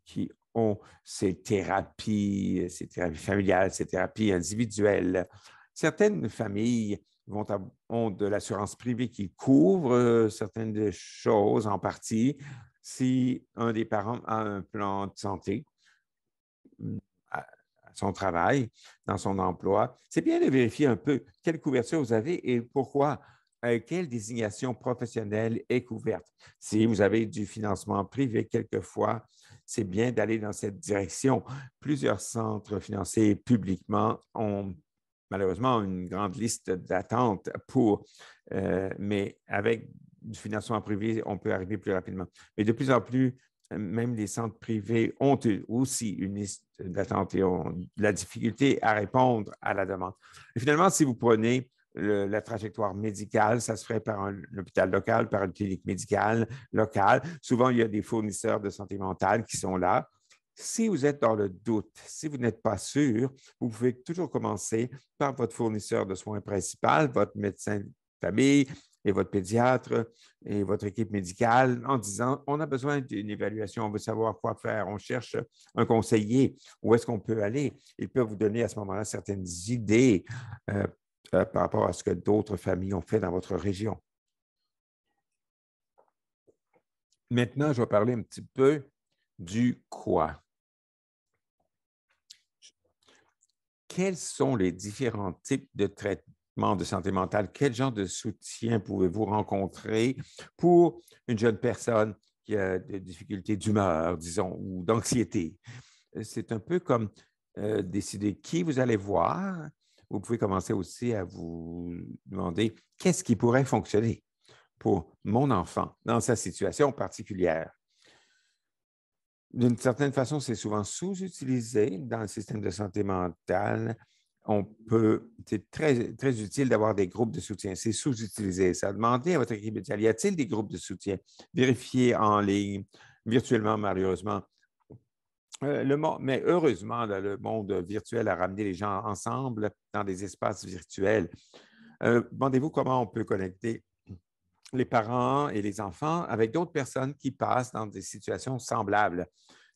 qui ont ces thérapies familiales, ces thérapies individuelles. Certaines familles ont de l'assurance privée qui couvre certaines des choses en partie. Si un des parents a un plan de santé à son travail, dans son emploi, c'est bien de vérifier un peu quelle couverture vous avez et pourquoi. Quelle désignation professionnelle est couverte. Si vous avez du financement privé, quelquefois, c'est bien d'aller dans cette direction. Plusieurs centres financés publiquement ont malheureusement une grande liste d'attente mais avec du financement privé, on peut arriver plus rapidement. Mais de plus en plus, même les centres privés ont aussi une liste d'attente et ont de la difficulté à répondre à la demande. Et finalement, si vous prenez la trajectoire médicale, ça se ferait par un hôpital local, par une clinique médicale locale. Souvent, il y a des fournisseurs de santé mentale qui sont là. Si vous êtes dans le doute, si vous n'êtes pas sûr, vous pouvez toujours commencer par votre fournisseur de soins principal, votre médecin de famille et votre pédiatre et votre équipe médicale en disant, on a besoin d'une évaluation, on veut savoir quoi faire, on cherche un conseiller, où est-ce qu'on peut aller. Ils peuvent vous donner à ce moment-là certaines idées par rapport à ce que d'autres familles ont fait dans votre région. Maintenant, je vais parler un petit peu du quoi. Quels sont les différents types de traitements de santé mentale? Quel genre de soutien pouvez-vous rencontrer pour une jeune personne qui a des difficultés d'humeur, disons, ou d'anxiété? C'est un peu comme décider qui vous allez voir. Vous pouvez commencer aussi à vous demander qu'est-ce qui pourrait fonctionner pour mon enfant dans sa situation particulière. D'une certaine façon, c'est souvent sous-utilisé dans le système de santé mentale. C'est très, très utile d'avoir des groupes de soutien. C'est sous-utilisé. Ça demandez à votre équipe médicale, y a-t-il des groupes de soutien? Vérifiez en ligne, virtuellement, malheureusement. Mais heureusement, le monde virtuel a ramené les gens ensemble dans des espaces virtuels. Demandez-vous comment on peut connecter les parents et les enfants avec d'autres personnes qui passent dans des situations semblables.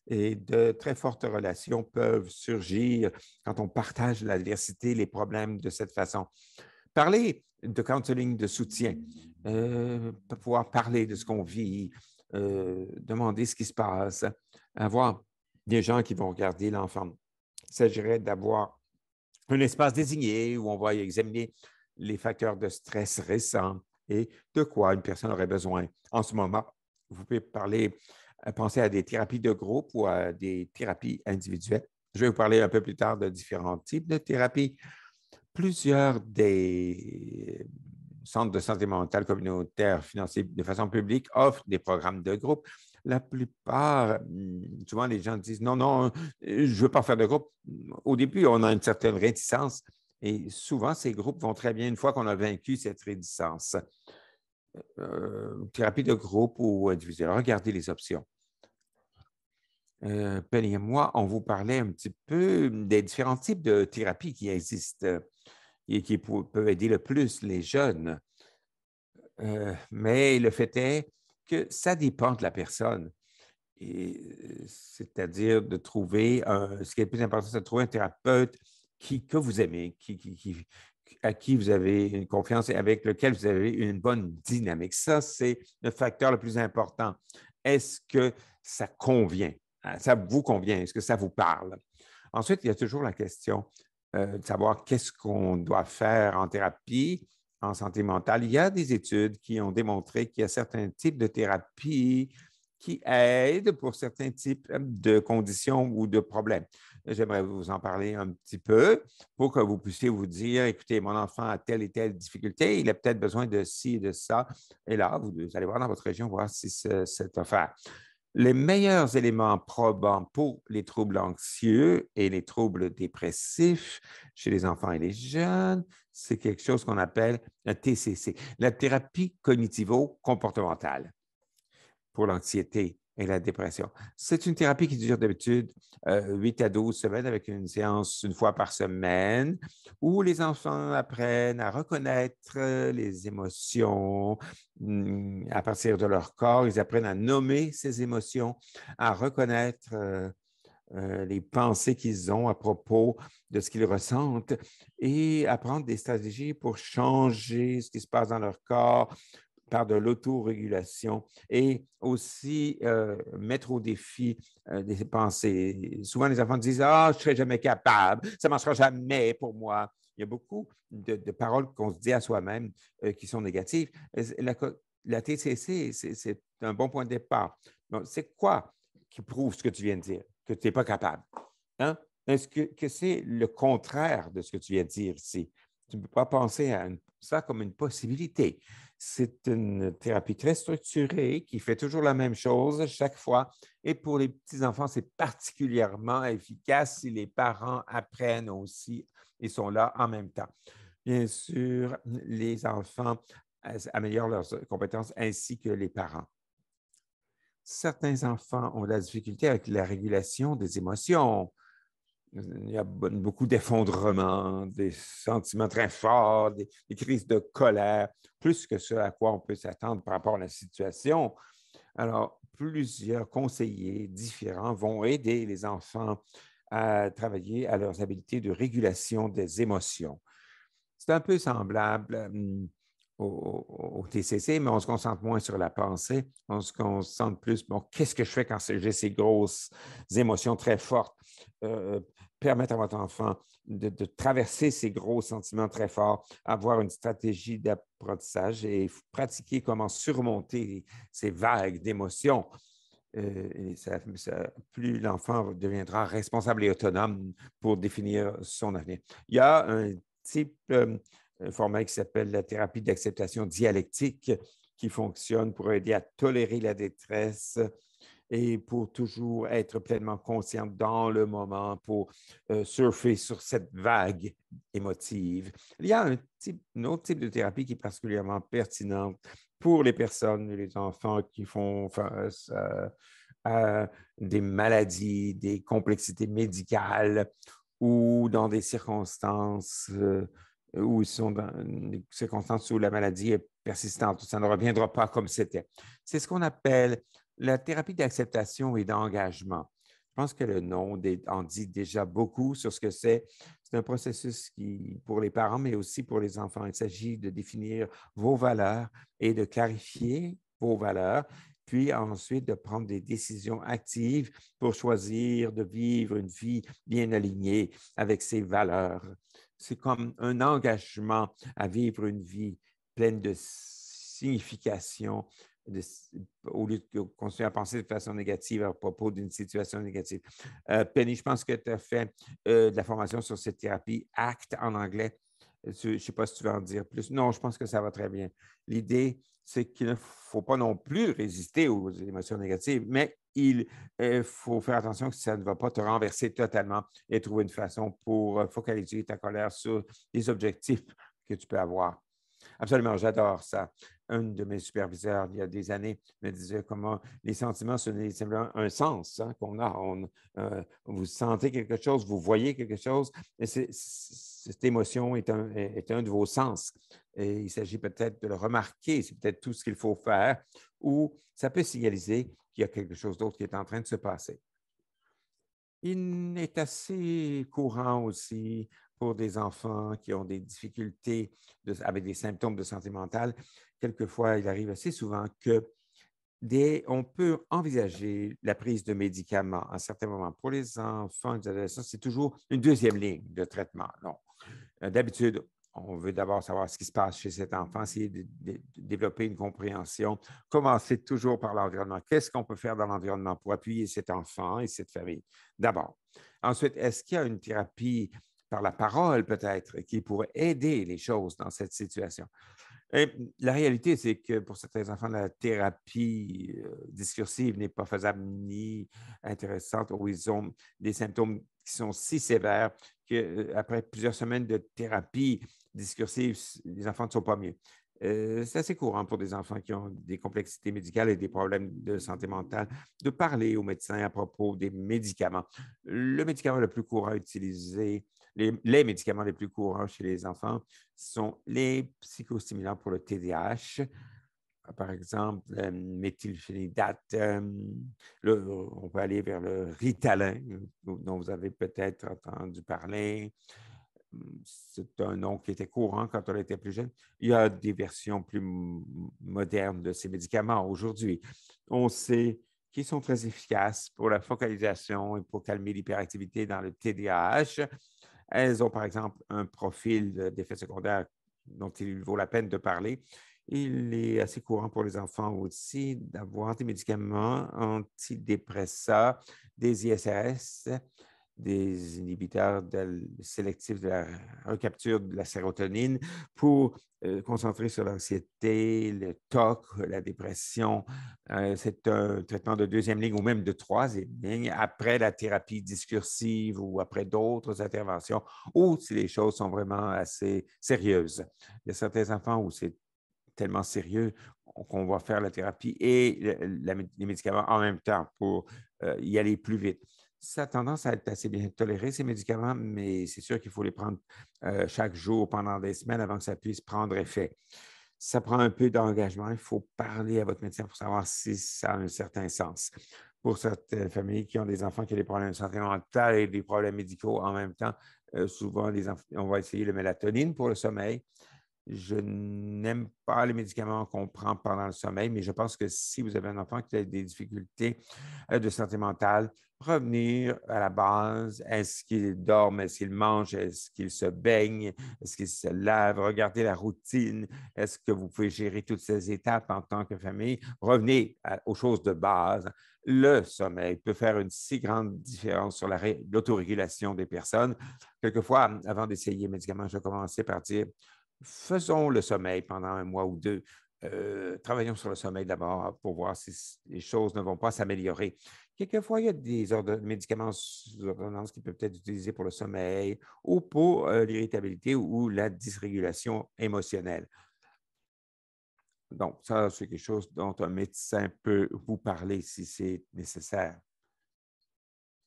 Et de très fortes relations peuvent surgir quand on partage l'adversité, les problèmes de cette façon. Parler de counseling de soutien, pouvoir parler de ce qu'on vit, demander ce qui se passe, avoir des gens qui vont regarder l'enfant. Il s'agirait d'avoir un espace désigné où on va examiner les facteurs de stress récents et de quoi une personne aurait besoin. En ce moment, vous pouvez penser à des thérapies de groupe ou à des thérapies individuelles. Je vais vous parler un peu plus tard de différents types de thérapies. Plusieurs des centres de santé mentale communautaires financés de façon publique offrent des programmes de groupe. La plupart, souvent les gens disent non, non, je ne veux pas faire de groupe. Au début, on a une certaine réticence et souvent, ces groupes vont très bien une fois qu'on a vaincu cette réticence. Thérapie de groupe ou individuelle. Regardez les options. Penny et moi, on vous parlait un petit peu des différents types de thérapies qui existent et qui peuvent aider le plus les jeunes. Mais le fait est que ça dépend de la personne. C'est-à-dire de trouver, ce qui est le plus important, c'est de trouver un thérapeute que vous aimez, à qui vous avez une confiance et avec lequel vous avez une bonne dynamique. Ça, c'est le facteur le plus important. Est-ce que ça convient? Ça vous convient? Est-ce que ça vous parle? Ensuite, il y a toujours la question de savoir qu'est-ce qu'on doit faire en thérapie, en santé mentale. Il y a des études qui ont démontré qu'il y a certains types de thérapies qui aident pour certains types de conditions ou de problèmes. J'aimerais vous en parler un petit peu pour que vous puissiez vous dire, écoutez, mon enfant a telle et telle difficulté, il a peut-être besoin de ci et de ça. Et là, vous allez voir dans votre région, voir si c'est offert. Les meilleurs éléments probants pour les troubles anxieux et les troubles dépressifs chez les enfants et les jeunes, c'est quelque chose qu'on appelle la TCC, la thérapie cognitivo-comportementale. Pour l'anxiété et la dépression. C'est une thérapie qui dure d'habitude 8 à 12 semaines avec une séance une fois par semaine où les enfants apprennent à reconnaître les émotions à partir de leur corps. Ils apprennent à nommer ces émotions, à reconnaître les pensées qu'ils ont à propos de ce qu'ils ressentent et apprendre des stratégies pour changer ce qui se passe dans leur corps par de l'autorégulation et aussi mettre au défi des pensées. Souvent, les enfants disent « Ah, je ne serai jamais capable, ça ne marchera jamais pour moi ». Il y a beaucoup de paroles qu'on se dit à soi-même qui sont négatives. La TCC, c'est un bon point de départ. C'est quoi qui prouve ce que tu viens de dire, que tu n'es pas capable? Hein? Est-ce que c'est le contraire de ce que tu viens de dire ici? Tu ne peux pas penser à ça comme une possibilité. C'est une thérapie très structurée qui fait toujours la même chose chaque fois. Et pour les petits-enfants, c'est particulièrement efficace si les parents apprennent aussi et sont là en même temps. Bien sûr, les enfants améliorent leurs compétences ainsi que les parents. Certains enfants ont de la difficulté avec la régulation des émotions. Il y a beaucoup d'effondrements, des sentiments très forts, des crises de colère, plus que ce à quoi on peut s'attendre par rapport à la situation. Alors, plusieurs conseillers différents vont aider les enfants à travailler à leurs habiletés de régulation des émotions. C'est un peu semblable au TCC, mais on se concentre moins sur la pensée. On se concentre plus, bon, qu'est-ce que je fais quand j'ai ces grosses émotions très fortes? Permettre à votre enfant de traverser ces gros sentiments très forts, avoir une stratégie d'apprentissage et pratiquer comment surmonter ces vagues d'émotions. Plus l'enfant deviendra responsable et autonome pour définir son avenir. Il y a un type un format qui s'appelle la thérapie d'acceptation dialectique qui fonctionne pour aider à tolérer la détresse et pour toujours être pleinement conscient dans le moment, pour surfer sur cette vague émotive. Il y a un autre type de thérapie qui est particulièrement pertinent pour les personnes, les enfants qui font face à des maladies, des complexités médicales ou dans des circonstances où ils sont dans des circonstances où la maladie est persistante, ça ne reviendra pas comme c'était. C'est ce qu'on appelle la thérapie d'acceptation et d'engagement. Je pense que le nom en dit déjà beaucoup sur ce que c'est. C'est un processus qui, pour les parents, mais aussi pour les enfants, il s'agit de définir vos valeurs et de clarifier vos valeurs, puis ensuite de prendre des décisions actives pour choisir de vivre une vie bien alignée avec ses valeurs. C'est comme un engagement à vivre une vie pleine de signification, au lieu de continuer à penser de façon négative à propos d'une situation négative. Penny, je pense que tu as fait de la formation sur cette thérapie ACT en anglais. Je ne sais pas si tu veux en dire plus. Non, je pense que ça va très bien. L'idée, c'est qu'il ne faut pas non plus résister aux émotions négatives, mais il faut faire attention que ça ne va pas te renverser totalement et trouver une façon pour focaliser ta colère sur les objectifs que tu peux avoir. Absolument, j'adore ça. Un de mes superviseurs, il y a des années, me disait comment les sentiments, ce n'est simplement un sens qu'on a. Vous sentez quelque chose, vous voyez quelque chose, et cette émotion est un de vos sens. Et il s'agit peut-être de le remarquer, c'est peut-être tout ce qu'il faut faire, ou ça peut signaliser qu'il y a quelque chose d'autre qui est en train de se passer. Il est assez courant aussi pour des enfants qui ont des difficultés avec des symptômes de santé mentale. Quelquefois, il arrive assez souvent que on peut envisager la prise de médicaments à certains moments. Pour les enfants et les adolescents, c'est toujours une deuxième ligne de traitement. Non. D'habitude, on veut d'abord savoir ce qui se passe chez cet enfant, essayer de développer une compréhension, commencer toujours par l'environnement. Qu'est-ce qu'on peut faire dans l'environnement pour appuyer cet enfant et cette famille? D'abord. Ensuite, est-ce qu'il y a une thérapie par la parole peut-être qui pourrait aider les choses dans cette situation? Et la réalité, c'est que pour certains enfants, la thérapie discursive n'est pas faisable ni intéressante ou ils ont des symptômes qui sont si sévères qu'après plusieurs semaines de thérapie discursive, les enfants ne sont pas mieux. C'est assez courant pour des enfants qui ont des complexités médicales et des problèmes de santé mentale de parler aux médecins à propos des médicaments. Le médicament le plus courant utilisé, les médicaments les plus courants chez les enfants sont les psychostimulants pour le TDAH. Par exemple, le méthylphénidate. On peut aller vers le Ritalin, dont vous avez peut-être entendu parler. C'est un nom qui était courant quand on était plus jeune. Il y a des versions plus modernes de ces médicaments aujourd'hui. On sait qu'ils sont très efficaces pour la focalisation et pour calmer l'hyperactivité dans le TDAH. Elles ont, par exemple, un profil d'effets secondaires dont il vaut la peine de parler. Il est assez courant pour les enfants aussi d'avoir des médicaments antidépresseurs, des ISRS, des inhibiteurs sélectifs de la recapture de la sérotonine pour concentrer sur l'anxiété, le TOC, la dépression. C'est un traitement de deuxième ligne ou même de troisième ligne après la thérapie discursive ou après d'autres interventions ou si les choses sont vraiment assez sérieuses. Il y a certains enfants où c'est tellement sérieux qu'on va faire la thérapie et les médicaments en même temps pour y aller plus vite. Ça a tendance à être assez bien toléré, ces médicaments, mais c'est sûr qu'il faut les prendre chaque jour pendant des semaines avant que ça puisse prendre effet. Ça prend un peu d'engagement. Il faut parler à votre médecin pour savoir si ça a un certain sens. Pour certaines familles qui ont des enfants qui ont des problèmes de santé mentale et des problèmes médicaux en même temps, souvent, on va essayer le mélatonine pour le sommeil. Je n'aime pas les médicaments qu'on prend pendant le sommeil, mais je pense que si vous avez un enfant qui a des difficultés de santé mentale, revenir à la base. Est-ce qu'il dort? Est-ce qu'il mange? Est-ce qu'il se baigne? Est-ce qu'il se lave? Regardez la routine. Est-ce que vous pouvez gérer toutes ces étapes en tant que famille? Revenez aux choses de base. Le sommeil peut faire une si grande différence sur l'autorégulation des personnes. Quelquefois, avant d'essayer les médicaments, je commençais par dire faisons le sommeil pendant un mois ou deux. Travaillons sur le sommeil d'abord pour voir si les choses ne vont pas s'améliorer. Quelquefois, il y a des médicaments sous ordonnance qui peuvent être utilisés pour le sommeil ou pour l'irritabilité ou la dysrégulation émotionnelle. Donc, ça, c'est quelque chose dont un médecin peut vous parler si c'est nécessaire.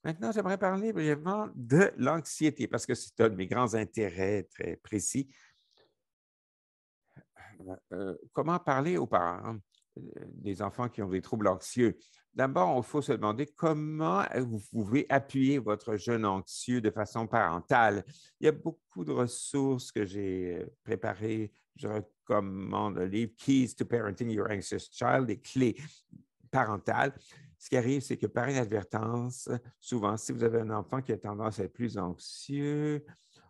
Maintenant, j'aimerais parler brièvement de l'anxiété parce que c'est un de mes grands intérêts très précis. Comment parler aux parents des enfants qui ont des troubles anxieux? D'abord, il faut se demander comment vous pouvez appuyer votre jeune anxieux de façon parentale. Il y a beaucoup de ressources que j'ai préparées. Je recommande le livre Keys to Parenting Your Anxious Child, les clés parentales. Ce qui arrive, c'est que par inadvertance, souvent, si vous avez un enfant qui a tendance à être plus anxieux,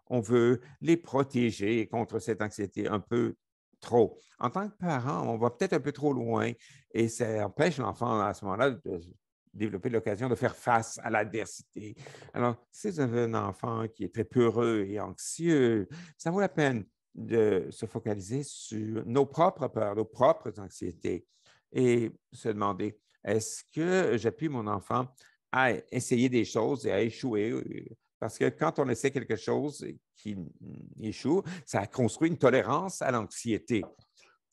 on veut les protéger contre cette anxiété un peu trop. En tant que parent, on va peut-être un peu trop loin et ça empêche l'enfant à ce moment-là de développer l'occasion de faire face à l'adversité. Alors, si vous avez un enfant qui est très peureux et anxieux, ça vaut la peine de se focaliser sur nos propres peurs, nos propres anxiétés et se demander, est-ce que j'appuie mon enfant à essayer des choses et à échouer? Parce que quand on essaie quelque chose qui échoue, ça construit une tolérance à l'anxiété.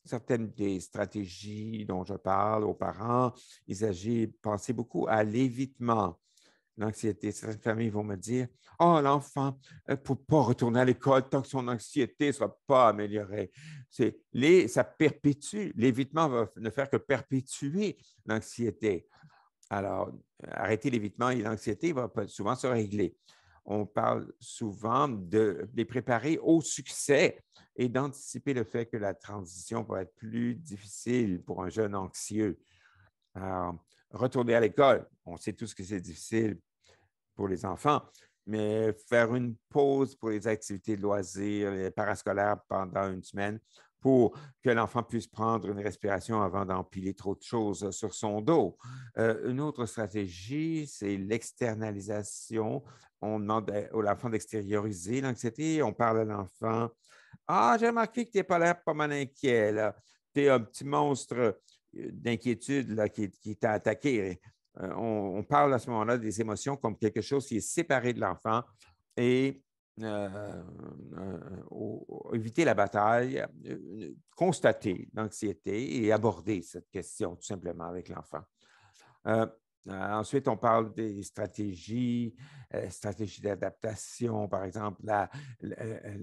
Certaines des stratégies dont je parle aux parents, il s'agit de penser beaucoup à l'évitement. L'anxiété. Certaines familles vont me dire, oh, l'enfant ne peut pas retourner à l'école tant que son anxiété ne sera pas améliorée. Ça perpétue, l'évitement va ne faire que perpétuer l'anxiété. Alors, arrêter l'évitement et l'anxiété va souvent se régler. On parle souvent de les préparer au succès et d'anticiper le fait que la transition va être plus difficile pour un jeune anxieux. Alors, retourner à l'école, on sait tous que c'est difficile pour les enfants, mais faire une pause pour les activités de loisirs, les parascolaires pendant une semaine pour que l'enfant puisse prendre une respiration avant d'empiler trop de choses sur son dos. Une autre stratégie, c'est l'externalisation. On demande à l'enfant d'extérioriser l'anxiété. On parle à l'enfant. Ah, j'ai remarqué que tu n'es pas l'air pas mal inquiet. Tu es un petit monstre d'inquiétude là, qui t'a attaqué. On parle à ce moment-là des émotions comme quelque chose qui est séparé de l'enfant et faut éviter la bataille, constater l'anxiété et aborder cette question tout simplement avec l'enfant. Ensuite, on parle des stratégies, stratégies d'adaptation, par exemple la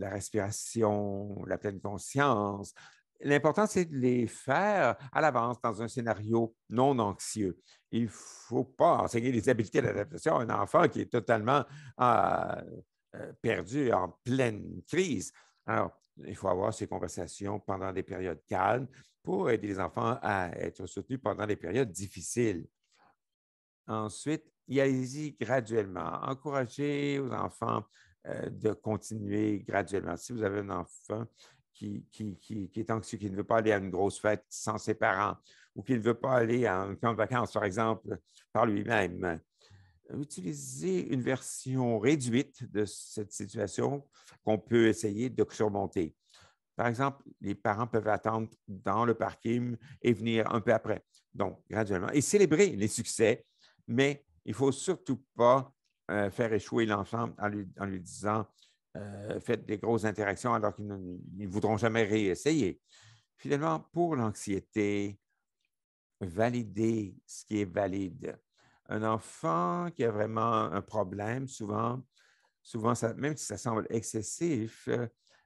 respiration, la pleine conscience. L'important, c'est de les faire à l'avance dans un scénario non anxieux. Il ne faut pas enseigner les habiletés d'adaptation à un enfant qui est totalement perdu en pleine crise. Alors, il faut avoir ces conversations pendant des périodes calmes pour aider les enfants à être soutenus pendant des périodes difficiles. Ensuite, y allez-y graduellement. Encouragez aux enfants de continuer graduellement. Si vous avez un enfant qui est anxieux, qui ne veut pas aller à une grosse fête sans ses parents ou qui ne veut pas aller à un camp de vacances, par exemple, par lui-même, utilisez une version réduite de cette situation qu'on peut essayer de surmonter. Par exemple, les parents peuvent attendre dans le parking et venir un peu après. Donc, graduellement. Et célébrer les succès, mais il ne faut surtout pas faire échouer l'enfant en lui disant faites des grosses interactions alors qu'ils ne voudront jamais réessayer. Finalement, pour l'anxiété, valider ce qui est valide. Un enfant qui a vraiment un problème, souvent ça, même si ça semble excessif,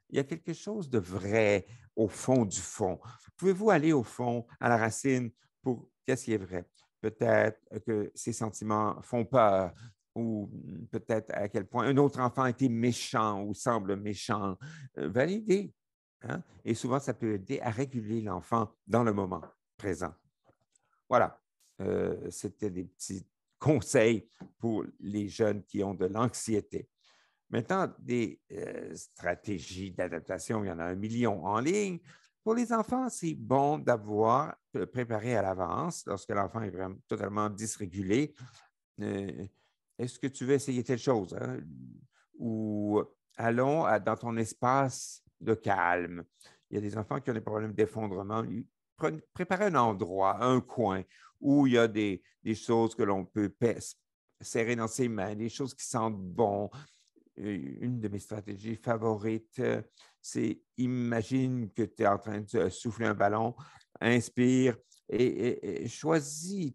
il y a quelque chose de vrai au fond du fond. Pouvez-vous aller au fond, à la racine, pour qu'est-ce qui est vrai? Peut-être que ces sentiments font peur ou peut-être à quel point un autre enfant a été méchant ou semble méchant. Valider. Hein? Et souvent, ça peut aider à réguler l'enfant dans le moment présent. Voilà. C'était des petits conseils pour les jeunes qui ont de l'anxiété. Maintenant, des stratégies d'adaptation, il y en a 1 million en ligne. Pour les enfants, c'est bon d'avoir préparé à l'avance lorsque l'enfant est vraiment totalement dysrégulé. Est-ce que tu veux essayer telle chose? Hein? Ou allons dans ton espace de calme. Il y a des enfants qui ont des problèmes d'effondrement. Préparez un endroit, un coin où il y a des choses que l'on peut serrer dans ses mains, des choses qui sentent bon. Une de mes stratégies favorites, c'est imagine que tu es en train de souffler un ballon, inspire et choisis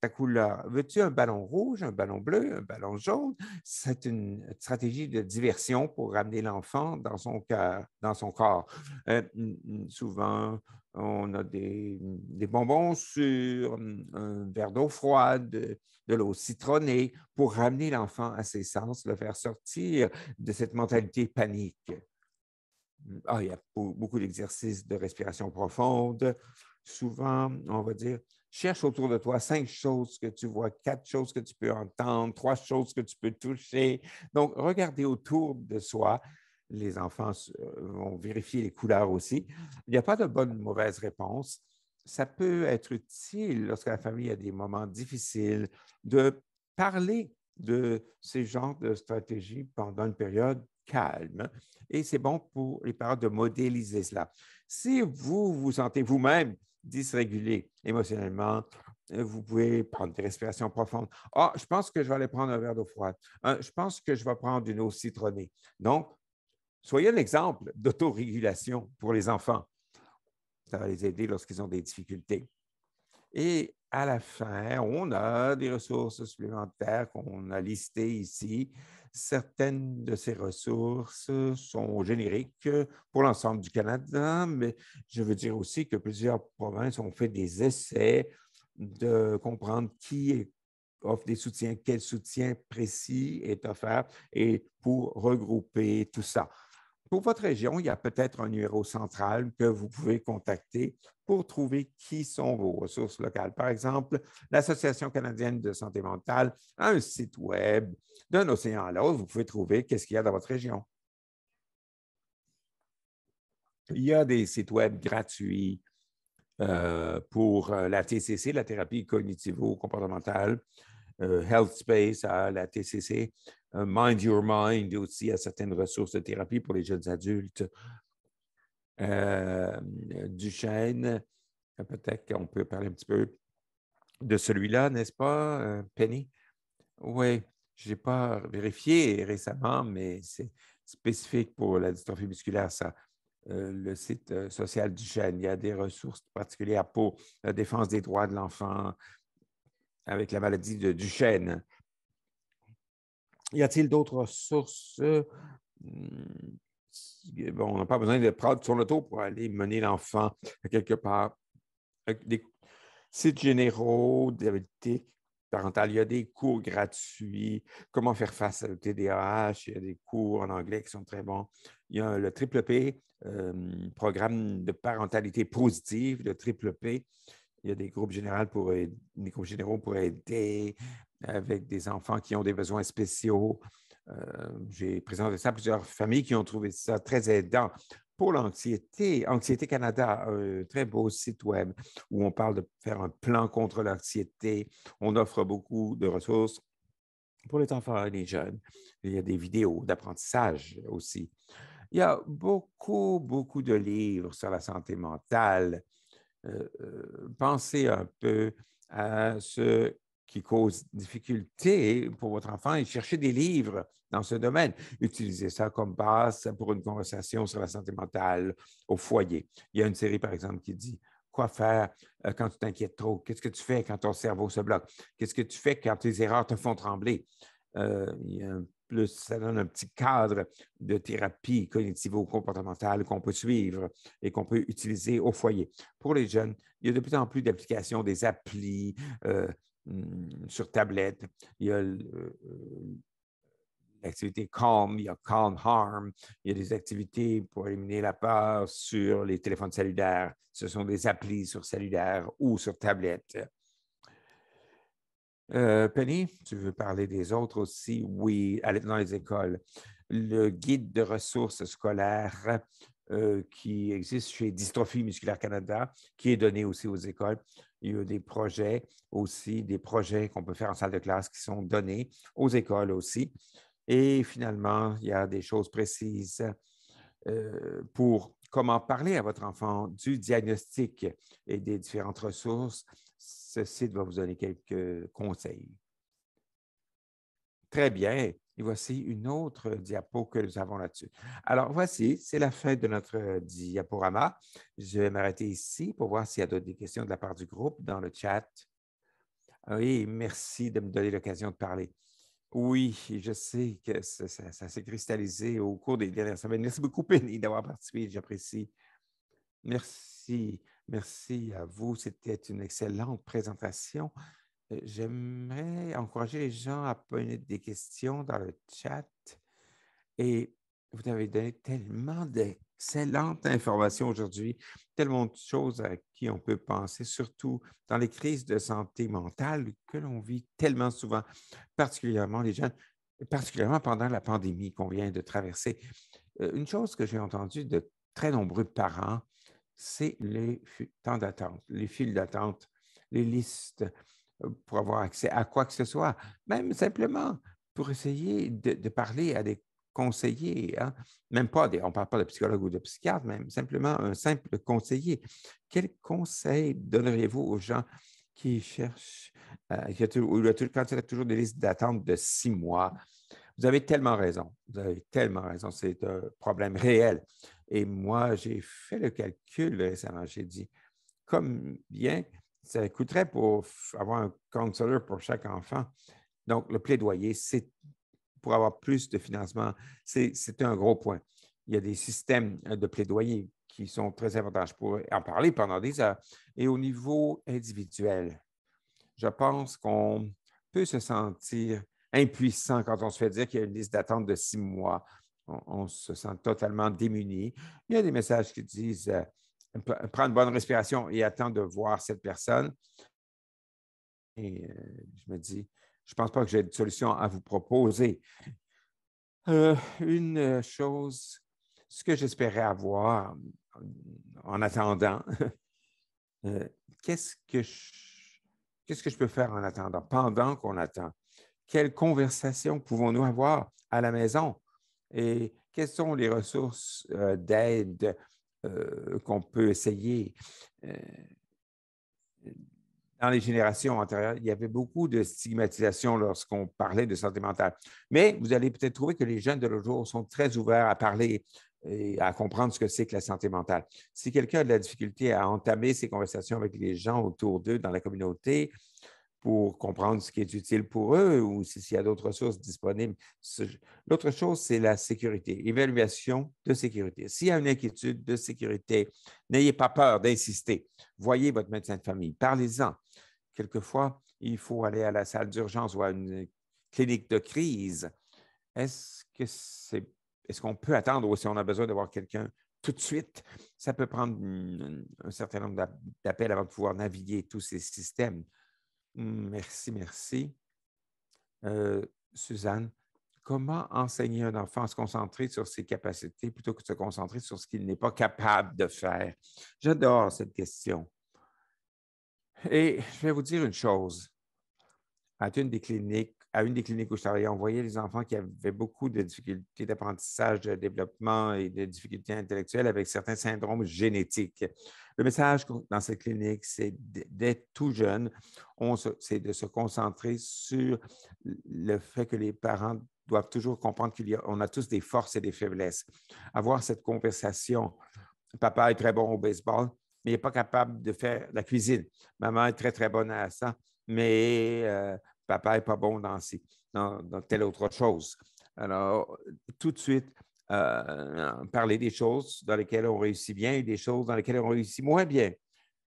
ta couleur. Veux-tu un ballon rouge, un ballon bleu, un ballon jaune? C'est une stratégie de diversion pour ramener l'enfant dans son cœur, dans son corps. Souvent, on a des bonbons sur un verre d'eau froide, de l'eau citronnée pour ramener l'enfant à ses sens, le faire sortir de cette mentalité panique. Il y a beaucoup d'exercices de respiration profonde. Souvent, on va dire, cherche autour de toi 5 choses que tu vois, 4 choses que tu peux entendre, 3 choses que tu peux toucher. Donc, regardez autour de soi. Les enfants vont vérifier les couleurs aussi. Il n'y a pas de bonne ou mauvaise réponse. Ça peut être utile lorsque la famille a des moments difficiles de parler de ces genres de stratégies pendant une période calme. Et c'est bon pour les parents de modéliser cela. Si vous vous sentez vous-même dysrégulé émotionnellement, vous pouvez prendre des respirations profondes. Je pense que je vais aller prendre un verre d'eau froide. Je pense que je vais prendre une eau citronnée. Donc, soyez un exemple d'autorégulation pour les enfants. Ça va les aider lorsqu'ils ont des difficultés. Et à la fin, on a des ressources supplémentaires qu'on a listées ici. Certaines de ces ressources sont génériques pour l'ensemble du Canada, mais je veux dire aussi que plusieurs provinces ont fait des essais de comprendre qui offre des soutiens, quel soutien précis est offert et pour regrouper tout ça. Pour votre région, il y a peut-être un numéro central que vous pouvez contacter pour trouver qui sont vos ressources locales. Par exemple, l'Association canadienne de santé mentale a un site web. D'un océan à l'autre, vous pouvez trouver qu'est-ce qu'il y a dans votre région. Il y a des sites web gratuits pour la TCC, la thérapie cognitivo-comportementale, Health Space à la TCC, Mind Your Mind aussi à certaines ressources de thérapie pour les jeunes adultes. Duchesne, peut-être qu'on peut parler un petit peu de celui-là, n'est-ce pas, Penny? Oui, je n'ai pas vérifié récemment, mais spécifiques pour la dystrophie musculaire, ça. Le site social Duchenne. Il y a des ressources particulières pour la défense des droits de l'enfant avec la maladie de Duchenne. Y a-t-il d'autres ressources? Bon, on n'a pas besoin de prendre son auto pour aller mener l'enfant quelque part. Des sites généraux, d'éthique parentale, il y a des cours gratuits, comment faire face au TDAH, il y a des cours en anglais qui sont très bons. Il y a le Triple P, programme de parentalité positive, le Triple P. Il y a des groupes généraux pour aider avec des enfants qui ont des besoins spéciaux. J'ai présenté ça à plusieurs familles qui ont trouvé ça très aidant. Pour l'anxiété, Anxiété Canada, un très beau site web où on parle de faire un plan contre l'anxiété. On offre beaucoup de ressources pour les enfants et les jeunes. Il y a des vidéos d'apprentissage aussi. Il y a beaucoup de livres sur la santé mentale. Pensez un peu à ce qui cause difficulté pour votre enfant et cherchez des livres dans ce domaine. Utilisez ça comme base pour une conversation sur la santé mentale au foyer. Il y a une série, par exemple, qui dit quoi faire quand tu t'inquiètes trop? Qu'est-ce que tu fais quand ton cerveau se bloque? Qu'est-ce que tu fais quand tes erreurs te font trembler? Ça donne un petit cadre de thérapie cognitivo-comportementale qu'on peut suivre et qu'on peut utiliser au foyer. Pour les jeunes, il y a de plus en plus d'applications, des applis sur tablette. Il y a l'activité Calm, il y a Calm Harm, il y a des activités pour éliminer la peur sur les téléphones cellulaires. Ce sont des applis sur cellulaire ou sur tablette. Penny, tu veux parler des autres aussi? Oui, aller dans les écoles. Le guide de ressources scolaires qui existe chez Dystrophie musculaire Canada, qui est donné aussi aux écoles. Il y a des projets aussi, des projets qu'on peut faire en salle de classe qui sont donnés aux écoles aussi. Et finalement, il y a des choses précises pour comment parler à votre enfant du diagnostic et des différentes ressources. Ce site va vous donner quelques conseils. Très bien. Et voici une autre diapo que nous avons là-dessus. Alors, voici, c'est la fin de notre diaporama. Je vais m'arrêter ici pour voir s'il y a d'autres questions de la part du groupe dans le chat. Oui, merci de me donner l'occasion de parler. Oui, je sais que ça s'est cristallisé au cours des dernières semaines. Merci beaucoup, Penny, d'avoir participé. J'apprécie. Merci. Merci à vous. C'était une excellente présentation. J'aimerais encourager les gens à poser des questions dans le chat. Et vous avez donné tellement d'excellentes informations aujourd'hui, tellement de choses à qui on peut penser, surtout dans les crises de santé mentale que l'on vit tellement souvent, particulièrement les jeunes, particulièrement pendant la pandémie qu'on vient de traverser. Une chose que j'ai entendue de très nombreux parents, c'est les temps d'attente, les files d'attente, les listes pour avoir accès à quoi que ce soit, même simplement pour essayer de parler à des conseillers, hein? Même pas, on ne parle pas de psychologue ou de psychiatre, même simplement un simple conseiller. Quel conseil donneriez-vous aux gens qui cherchent, quand il y a toujours des listes d'attente de 6 mois? Vous avez tellement raison. Vous avez tellement raison. C'est un problème réel. Et moi, j'ai fait le calcul récemment. J'ai dit combien ça coûterait pour avoir un counselor pour chaque enfant. Donc, le plaidoyer, c'est pour avoir plus de financement. C'est un gros point. Il y a des systèmes de plaidoyer qui sont très importants. Je pourrais en parler pendant des heures. Et au niveau individuel, je pense qu'on peut se sentir impuissant quand on se fait dire qu'il y a une liste d'attente de 6 mois. On se sent totalement démuni. Il y a des messages qui disent prends une bonne respiration et attends de voir cette personne. Et je me dis, je ne pense pas que j'ai de solution à vous proposer. Une chose, ce que j'espérais avoir en attendant, qu'est-ce que je peux faire en attendant, pendant qu'on attend? Quelles conversations pouvons-nous avoir à la maison? Et quelles sont les ressources d'aide qu'on peut essayer? dans les générations antérieures, il y avait beaucoup de stigmatisation lorsqu'on parlait de santé mentale. Mais vous allez peut-être trouver que les jeunes de nos jours sont très ouverts à parler et à comprendre ce que c'est que la santé mentale. Si quelqu'un a de la difficulté à entamer ces conversations avec les gens autour d'eux dans la communauté pour comprendre ce qui est utile pour eux ou s'il y a d'autres ressources disponibles. L'autre chose, c'est la sécurité, évaluation de sécurité. S'il y a une inquiétude de sécurité, n'ayez pas peur d'insister. Voyez votre médecin de famille, parlez-en. Quelquefois, il faut aller à la salle d'urgence ou à une clinique de crise. Est-ce qu'on peut attendre ou si on a besoin de voir quelqu'un tout de suite? Ça peut prendre un certain nombre d'appels avant de pouvoir naviguer tous ces systèmes. Merci, merci. Suzanne, comment enseigner un enfant à se concentrer sur ses capacités plutôt que de se concentrer sur ce qu'il n'est pas capable de faire? J'adore cette question. Et je vais vous dire une chose. À une des cliniques où je travaillais, on voyait les enfants qui avaient beaucoup de difficultés d'apprentissage, de développement et de difficultés intellectuelles avec certains syndromes génétiques. Le message dans cette clinique, c'est d'être tout jeune, c'est de se concentrer sur le fait que les parents doivent toujours comprendre qu'on a tous des forces et des faiblesses. Avoir cette conversation. Papa est très bon au baseball, mais il n'est pas capable de faire la cuisine. Maman est très, très bonne à ça, mais papa n'est pas bon dans telle autre chose. Alors, tout de suite, parler des choses dans lesquelles on réussit bien et des choses dans lesquelles on réussit moins bien.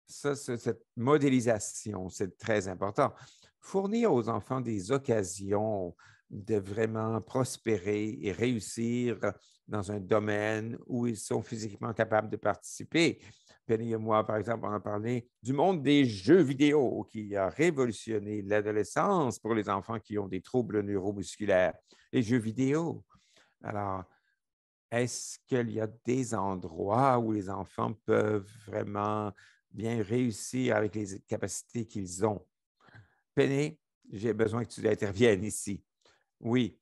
Ça, cette modélisation, c'est très important. Fournir aux enfants des occasions de vraiment prospérer et réussir dans un domaine où ils sont physiquement capables de participer. Penny et moi, par exemple, on a parlé du monde des jeux vidéo qui a révolutionné l'adolescence pour les enfants qui ont des troubles neuromusculaires. Les jeux vidéo. Alors, est-ce qu'il y a des endroits où les enfants peuvent vraiment bien réussir avec les capacités qu'ils ont? Penny, j'ai besoin que tu interviennes ici. Oui,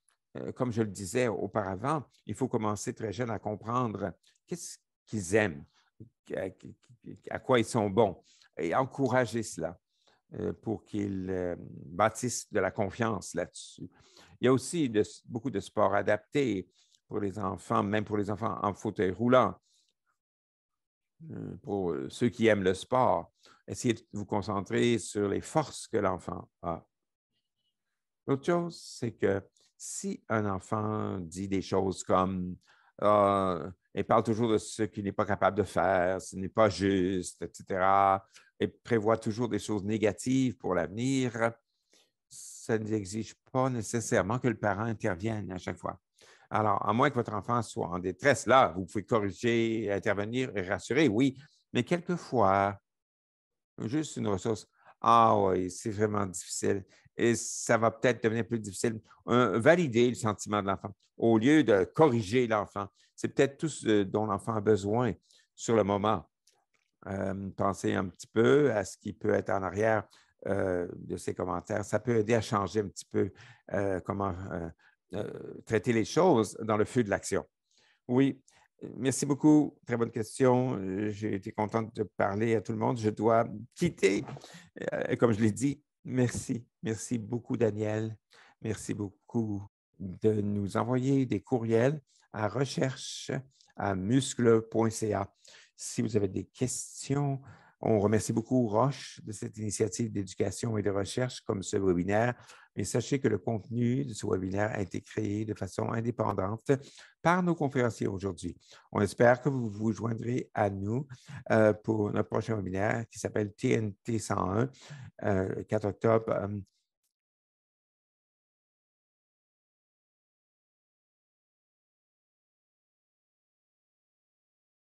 comme je le disais auparavant, il faut commencer très jeune à comprendre qu'est-ce qu'ils aiment, à quoi ils sont bons, et encourager cela pour qu'ils bâtissent de la confiance là-dessus. Il y a aussi beaucoup de sports adaptés pour les enfants, même pour les enfants en fauteuil roulant. Pour ceux qui aiment le sport, essayez de vous concentrer sur les forces que l'enfant a. L'autre chose, c'est que si un enfant dit des choses comme il parle toujours de ce qu'il n'est pas capable de faire, ce n'est pas juste, etc., et prévoit toujours des choses négatives pour l'avenir, ça n'exige pas nécessairement que le parent intervienne à chaque fois. Alors, à moins que votre enfant soit en détresse, là, vous pouvez corriger, intervenir et rassurer, oui, mais quelquefois, juste une ressource. Ah oui, c'est vraiment difficile. Et ça va peut-être devenir plus difficile. Valider le sentiment de l'enfant au lieu de corriger l'enfant. C'est peut-être tout ce dont l'enfant a besoin sur le moment. Pensez un petit peu à ce qui peut être en arrière de ses commentaires. Ça peut aider à changer un petit peu comment traiter les choses dans le feu de l'action. Oui, merci beaucoup. Très bonne question. J'ai été contente de parler à tout le monde. Je dois quitter. Comme je l'ai dit, merci. Merci beaucoup, Daniel. Merci beaucoup de nous envoyer des courriels à recherche@muscle.ca. Si vous avez des questions, on remercie beaucoup Roche de cette initiative d'éducation et de recherche comme ce webinaire. Mais sachez que le contenu de ce webinaire a été créé de façon indépendante par nos conférenciers aujourd'hui. On espère que vous vous joindrez à nous pour notre prochain webinaire qui s'appelle TNT 101, 4 octobre